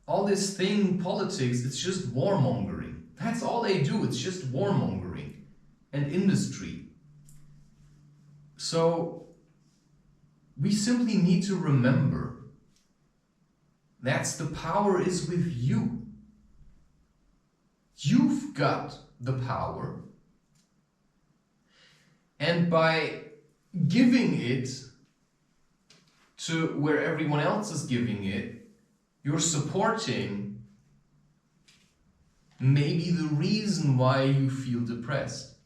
all this thing, politics, it's just warmongering. That's all they do, it's just warmongering and industry. So we simply need to remember that's the power is with you. You've got the power. And by giving it to where everyone else is giving it, you're supporting maybe the reason why you feel depressed.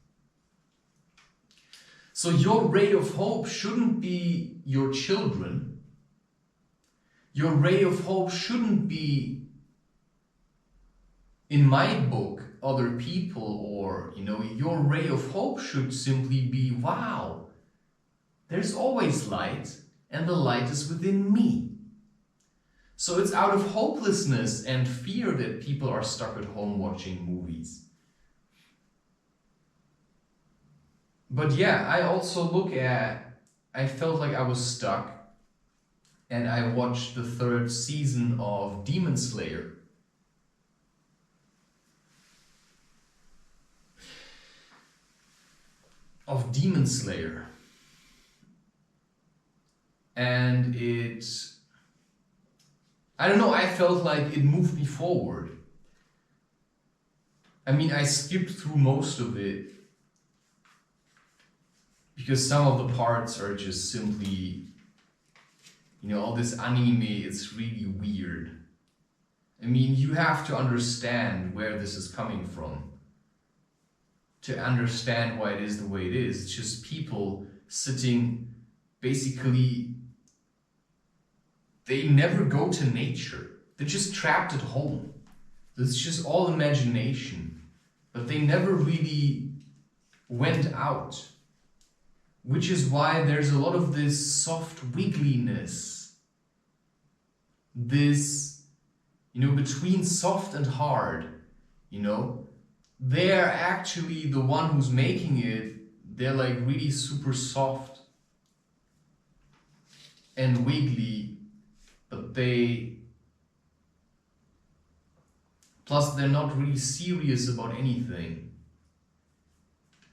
So your ray of hope shouldn't be your children. Your ray of hope shouldn't be, in my book, other people, or, you know, your ray of hope should simply be, wow, there's always light, and the light is within me. So it's out of hopelessness and fear that people are stuck at home watching movies. But yeah, I also I felt like I was stuck, and I watched the 3rd season of Demon Slayer. And I don't know, I felt like it moved me forward. I mean, I skipped through most of it Because some of the parts are just simply, all this anime, it's really weird. I mean, you have to understand where this is coming from to understand why it is the way it is. It's just people sitting, basically, they never go to nature. They're just trapped at home. It's just all imagination. But they never really went out. Which is why there's a lot of this soft wiggliness. This, between soft and hard, they're actually the one who's making it. They're like really super soft and wiggly, but plus they're not really serious about anything.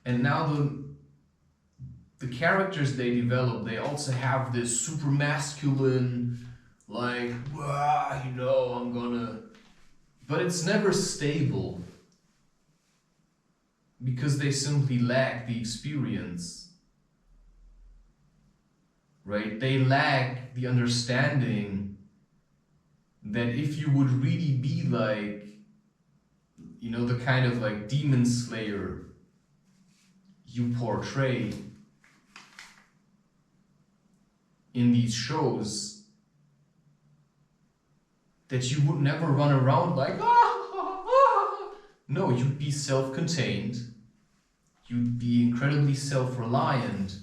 And now the characters they develop, they also have this super masculine, like, I'm gonna... But it's never stable. Because they simply lack the experience. Right? They lack the understanding that if you would really be like, the kind of like demon slayer you portray in these shows, that you would never run around like, No, you'd be self-contained, you'd be incredibly self-reliant,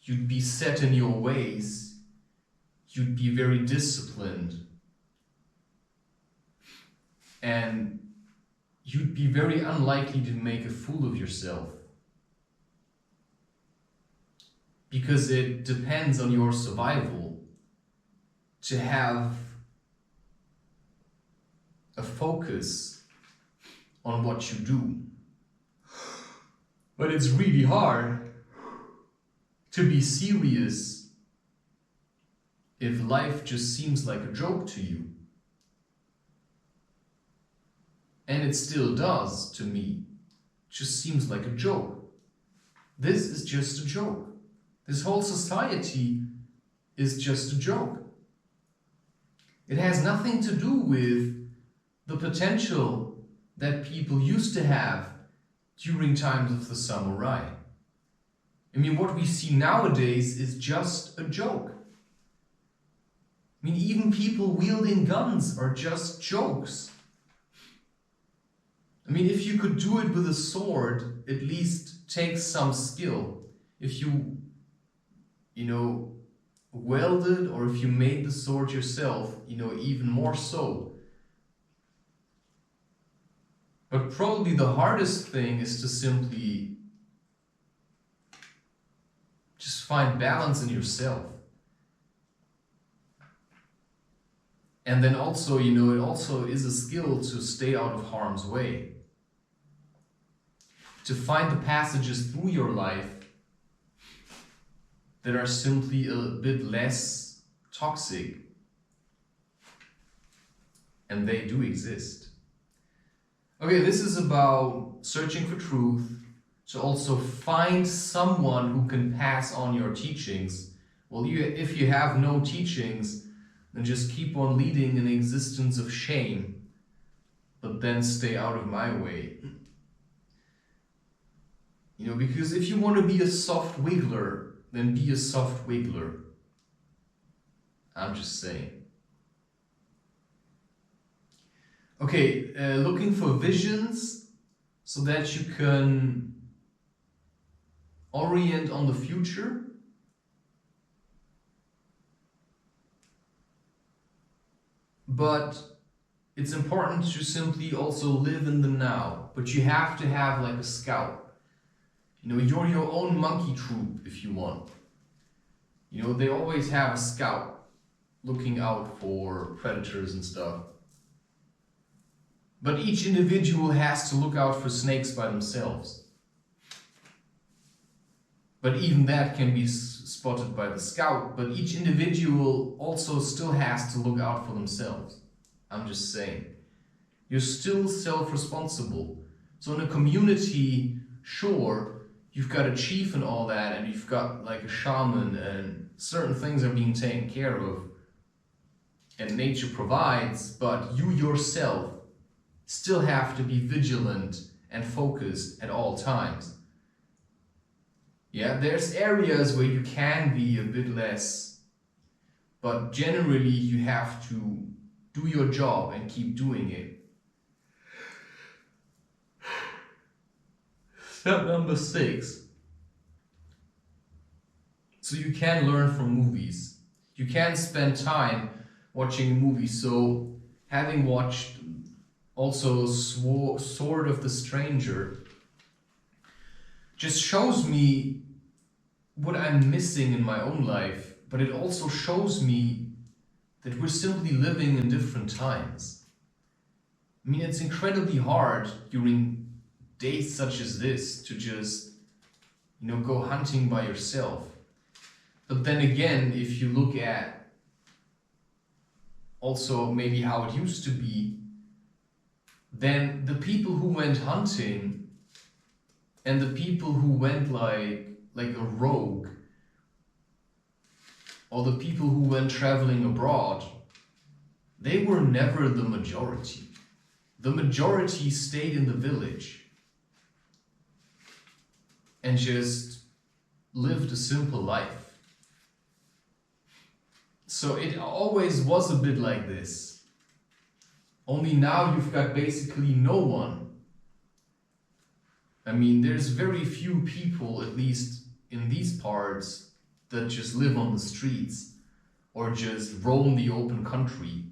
you'd be set in your ways, you'd be very disciplined, and you'd be very unlikely to make a fool of yourself. Because it depends on your survival to have a focus on what you do. But it's really hard to be serious if life just seems like a joke to you. And it still does to me. It just seems like a joke. This is just a joke. This whole society is just a joke. It has nothing to do with the potential that people used to have during times of the samurai. I mean, what we see nowadays is just a joke. I mean, even people wielding guns are just jokes. I mean, if you could do it with a sword, at least takes some skill. If you welded, or if you made the sword yourself, even more so. But probably the hardest thing is to simply just find balance in yourself. And then also, it also is a skill to stay out of harm's way. To find the passages through your life that are simply a bit less toxic. And they do exist. Okay, this is about searching for truth, to also find someone who can pass on your teachings. Well, if you have no teachings, then just keep on leading an existence of shame, but then stay out of my way. Because if you want to be a soft wiggler, then be a soft wiggler. I'm just saying. Okay, looking for visions so that you can orient on the future. But it's important to simply also live in the now. But you have to have like a scout. You're your own monkey troop if you want. They always have a scout looking out for predators and stuff. But each individual has to look out for snakes by themselves. But even that can be spotted by the scout. But each individual also still has to look out for themselves. I'm just saying. You're still self-responsible. So in a community, sure, you've got a chief and all that, and you've got like a shaman, and certain things are being taken care of, and nature provides, but you yourself still have to be vigilant and focused at all times. Yeah, there's areas where you can be a bit less, but generally you have to do your job and keep doing it. Step number 6. So you can learn from movies. You can spend time watching movies. So having watched also Sword of the Stranger just shows me what I'm missing in my own life, but it also shows me that we're simply living in different times. I mean, it's incredibly hard during days such as this to just, go hunting by yourself. But then again, if you look at also maybe how it used to be, then the people who went hunting and the people who went like a rogue, or the people who went traveling abroad, they were never the majority. The majority stayed in the village and just lived a simple life. So it always was a bit like this. Only now you've got basically no one. I mean, there's very few people, at least in these parts, that just live on the streets or just roam the open country.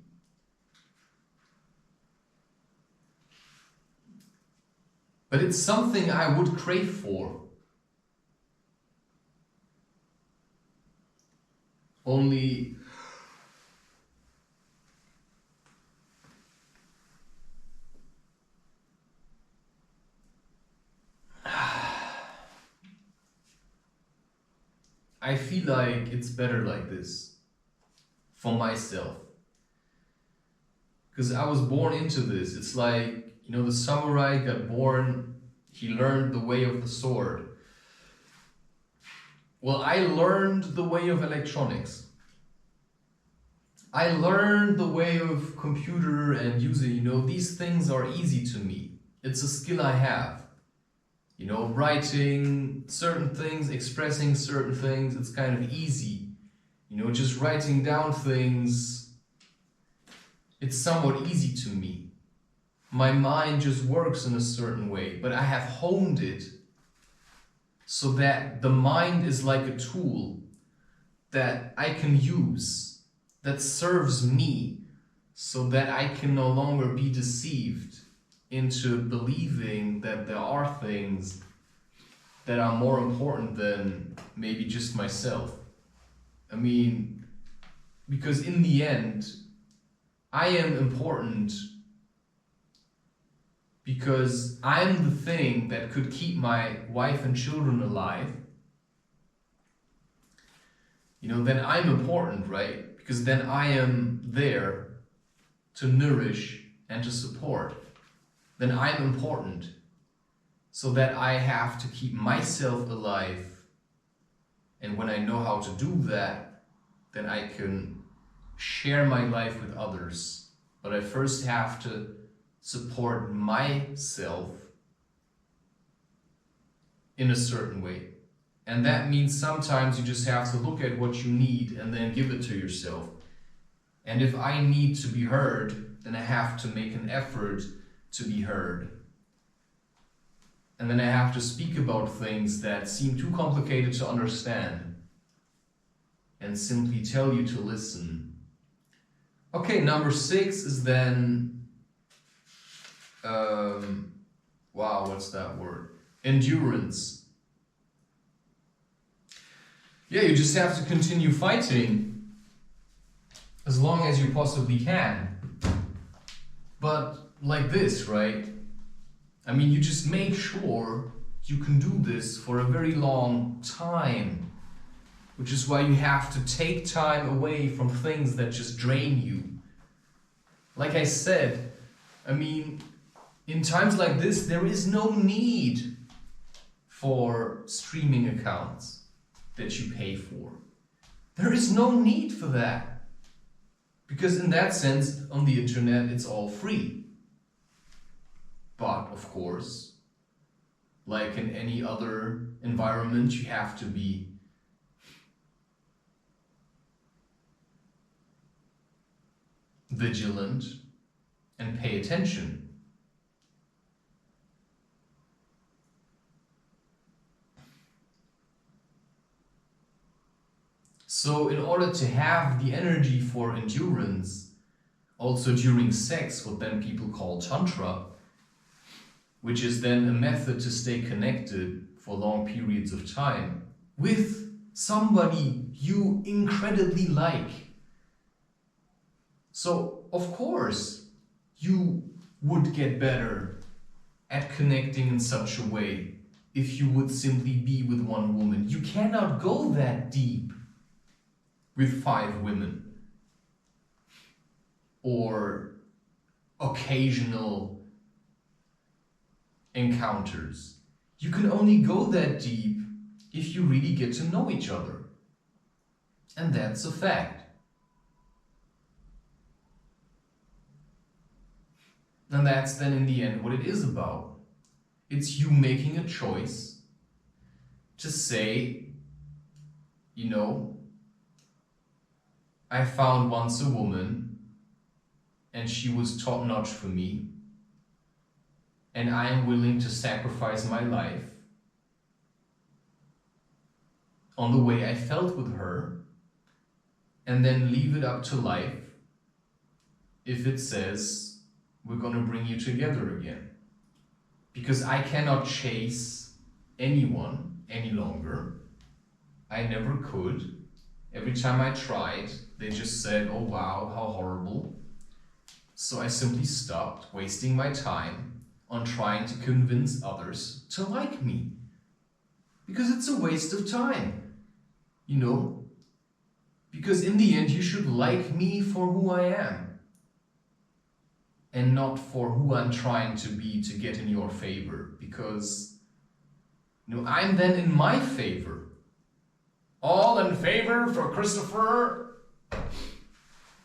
But it's something I would crave for. Only I feel like it's better like this for myself. Because I was born into this. It's like, the samurai got born, he learned the way of the sword. Well, I learned the way of electronics. I learned the way of computer and using, these things are easy to me. It's a skill I have. Writing certain things, expressing certain things, it's kind of easy. Just writing down things, it's somewhat easy to me. My mind just works in a certain way, but I have honed it so that the mind is like a tool that I can use, that serves me, so that I can no longer be deceived into believing that there are things that are more important than maybe just myself. I mean, because in the end, I am important because I'm the thing that could keep my wife and children alive. Then I'm important, right? Because then I am there to nourish and to support. Then I'm important, so that I have to keep myself alive. And when I know how to do that, then I can share my life with others. But I first have to support myself in a certain way. And that means sometimes you just have to look at what you need and then give it to yourself. And if I need to be heard, then I have to make an effort to be heard. And then I have to speak about things that seem too complicated to understand and simply tell you to listen. Okay, number 6 is then, what's that word? Endurance. Yeah, you just have to continue fighting as long as you possibly can. But like this, right? I mean, you just make sure you can do this for a very long time, which is why you have to take time away from things that just drain you. Like I said, I mean, in times like this, there is no need for streaming accounts that you pay for. There is no need for that. Because in that sense, on the internet, it's all free. But of course, like in any other environment, you have to be vigilant and pay attention. So in order to have the energy for endurance, also during sex, what then people call tantra, which is then a method to stay connected for long periods of time with somebody you incredibly like. So, of course, you would get better at connecting in such a way if you would simply be with one woman. You cannot go that deep with 5 women or occasional encounters. You can only go that deep if you really get to know each other. And that's a fact. And that's then in the end what it is about. It's you making a choice to say, you know, I found once a woman and she was top-notch for me, and I am willing to sacrifice my life on the way I felt with her, and then leave it up to life if it says we're gonna bring you together again. Because I cannot chase anyone any longer. I never could. Every time I tried, they just said, oh wow, how horrible. So I simply stopped wasting my time on trying to convince others to like me. Because it's a waste of time, you know? Because in the end, you should like me for who I am, and not for who I'm trying to be to get in your favor. Because, you know, I'm then in my favor. All in favor for Christopher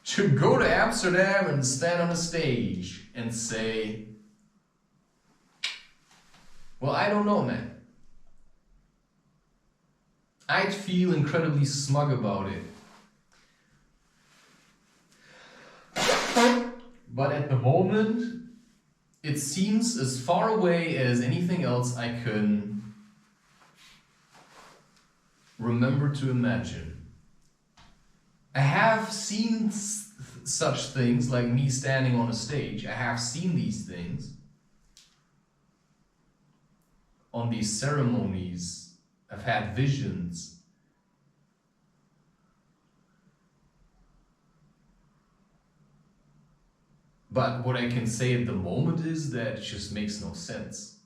to go to Amsterdam and stand on a stage and say, well, I don't know, man. I'd feel incredibly smug about it. But at the moment, it seems as far away as anything else I can remember to imagine. I have seen such things, like me standing on a stage. I have seen these things on these ceremonies. I've had visions. But what I can say at the moment is that it just makes no sense.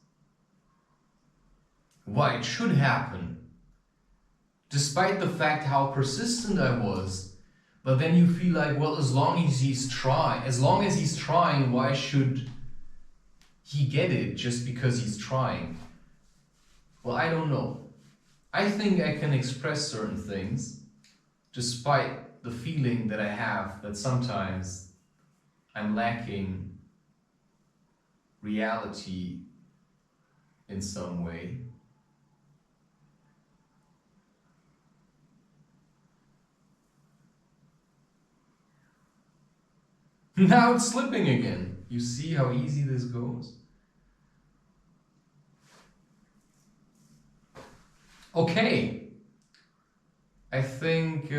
Why it should happen, despite the fact how persistent I was. But then you feel like, well, as long as he's trying, why should he get it just because he's trying? Well, I don't know. I think I can express certain things, despite the feeling that I have that sometimes I'm lacking reality in some way. Now it's slipping again. You see how easy this goes? Okay. I think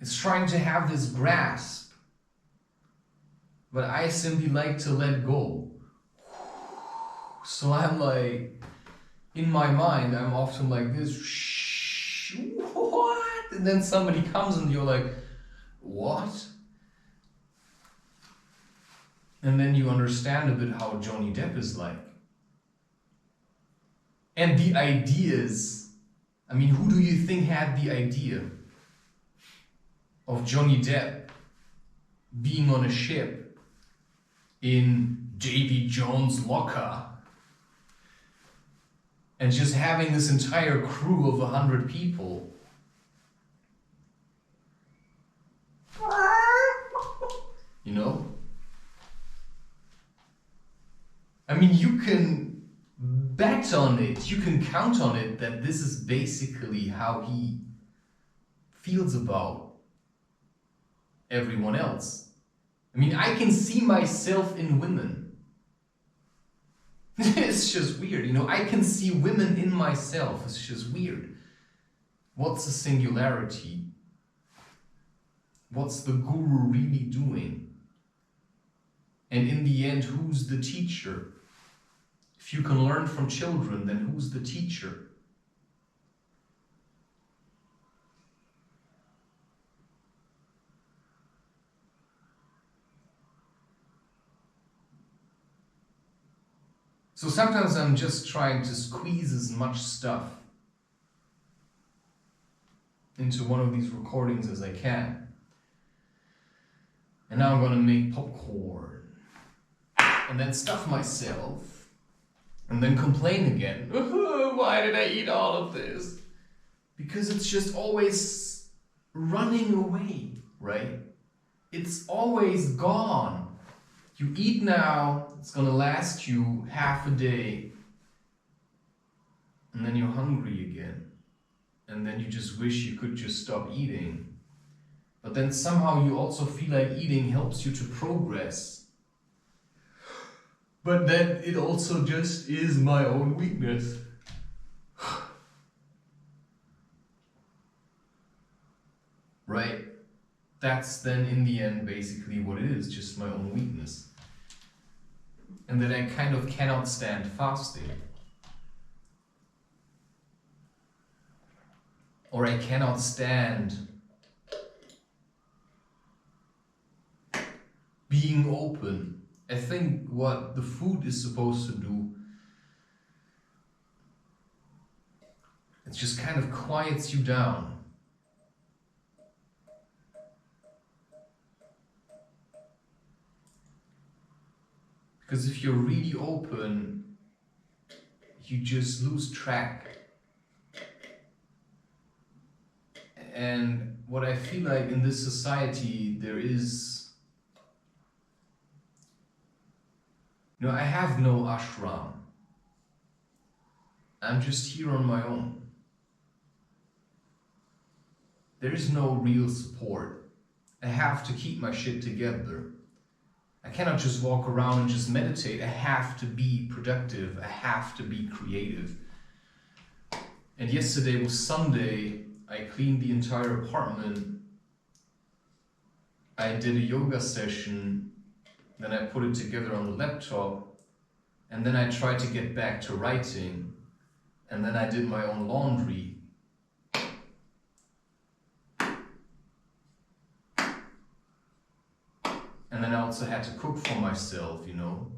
it's trying to have this grasp, but I simply like to let go. So I'm like, in my mind, I'm often like this, what? And then somebody comes and you're like, what? And then you understand a bit how Johnny Depp is like. And the ideas, I mean, who do you think had the idea of Johnny Depp being on a ship in Davy Jones' locker And just having this entire crew of 100 people. You know? I mean, you can bet on it, you can count on it that this is basically how he feels about everyone else. I mean, I can see myself in women. It's just weird, you know, I can see women in myself. It's just weird. What's the singularity? What's the guru really doing? And in the end, who's the teacher? If you can learn from children, then who's the teacher? So sometimes I'm just trying to squeeze as much stuff into one of these recordings as I can. And now I'm gonna make popcorn and then stuff myself and then complain again. Why did I eat all of this? Because it's just always running away, right? It's always gone. You eat now, it's gonna last you half a day, and then you're hungry again. And then you just wish you could just stop eating. But then somehow you also feel like eating helps you to progress. But then it also just is my own weakness. Right? That's then in the end basically what it is, just my own weakness. And that I kind of cannot stand fasting. Or I cannot stand being open. I think what the food is supposed to do, it just kind of quiets you down. Because if you're really open, you just lose track. And what I feel like in this society, there is, you know, I have no ashram. I'm just here on my own. There is no real support. I have to keep my shit together. I cannot just walk around and just meditate. I have to be productive. I have to be creative. And yesterday was Sunday. I cleaned the entire apartment. I did a yoga session. Then I put it together on the laptop. And then I tried to get back to writing. And then I did my own laundry. And then I also had to cook for myself, you know.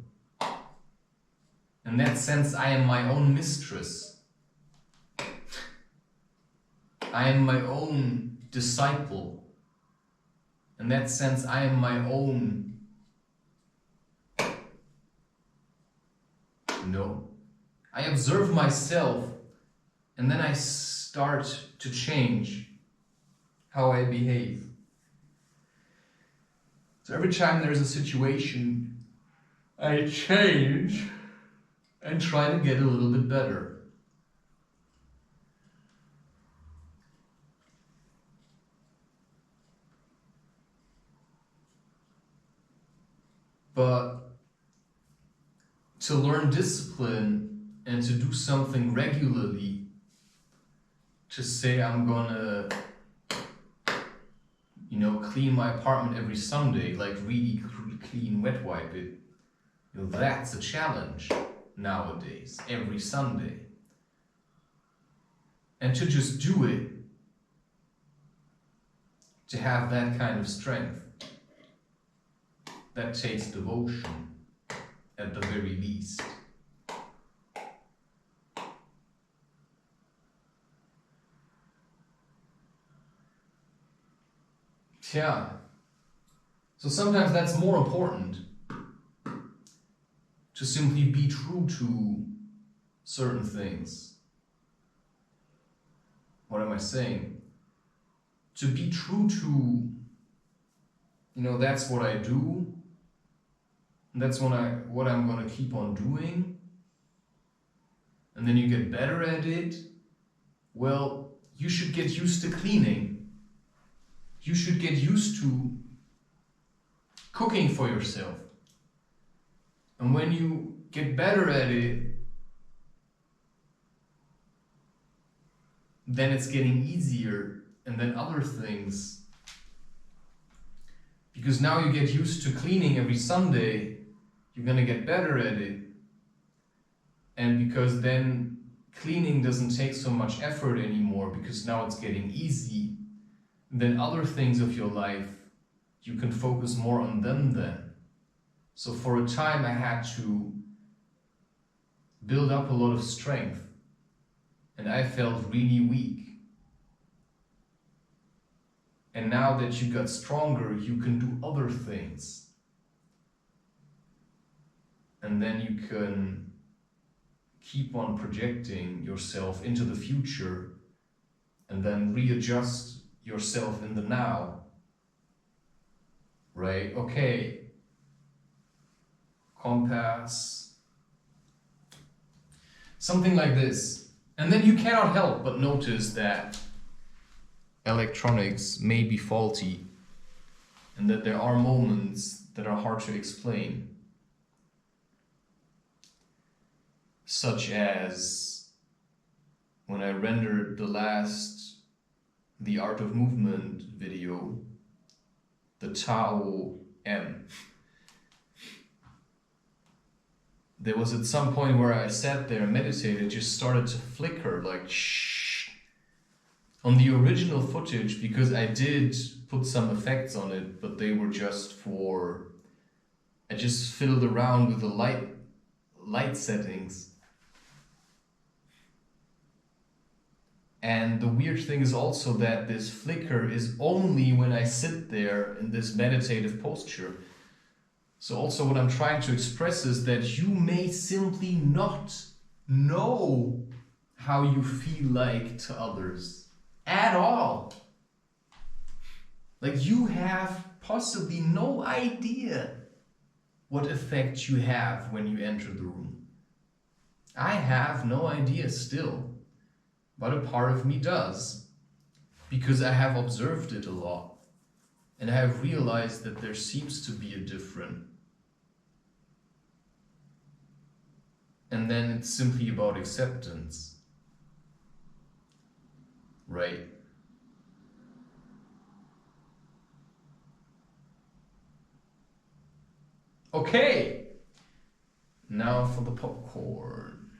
In that sense, I am my own mistress. I am my own disciple. In that sense, I am my own, you know. I observe myself and then I start to change how I behave. So every time there's a situation, I change and try to get a little bit better. But to learn discipline and to do something regularly, to say I'm gonna, you know, clean my apartment every Sunday, like really clean, wet wipe it. You know, that's a challenge nowadays, every Sunday. And to just do it, to have that kind of strength, that takes devotion, at the very least. Yeah. So sometimes that's more important, to simply be true to certain things. what am I saying? To be true to, that's what I do. That's what I'm gonna keep on doing. And then you get better at it. Well, you should get used to cleaning. You should get used to cooking for yourself. And when you get better at it, then it's getting easier, and then other things. Because now you get used to cleaning every Sunday, you're gonna get better at it. And because then cleaning doesn't take so much effort anymore, because now it's getting easy, then other things of your life, you can focus more on them then. So for a time I had to build up a lot of strength, and I felt really weak. And now that you got stronger, you can do other things. And then you can keep on projecting yourself into the future and then readjust yourself in the now. Right? Okay. Compass. Something like this. And then you cannot help but notice that electronics may be faulty and that there are moments that are hard to explain. Such as when I rendered the last The Art of Movement video, the Tao M. There was at some point where I sat there and meditated, it just started to flicker like shh. On the original footage, because I did put some effects on it, but they were just for, I just fiddled around with the light settings. And the weird thing is also that this flicker is only when I sit there in this meditative posture. So also what I'm trying to express is that you may simply not know how you feel like to others at all. Like you have possibly no idea what effect you have when you enter the room. I have no idea still. But a part of me does, because I have observed it a lot, and I have realized that there seems to be a difference. And then it's simply about acceptance, right? Okay, now for the popcorn.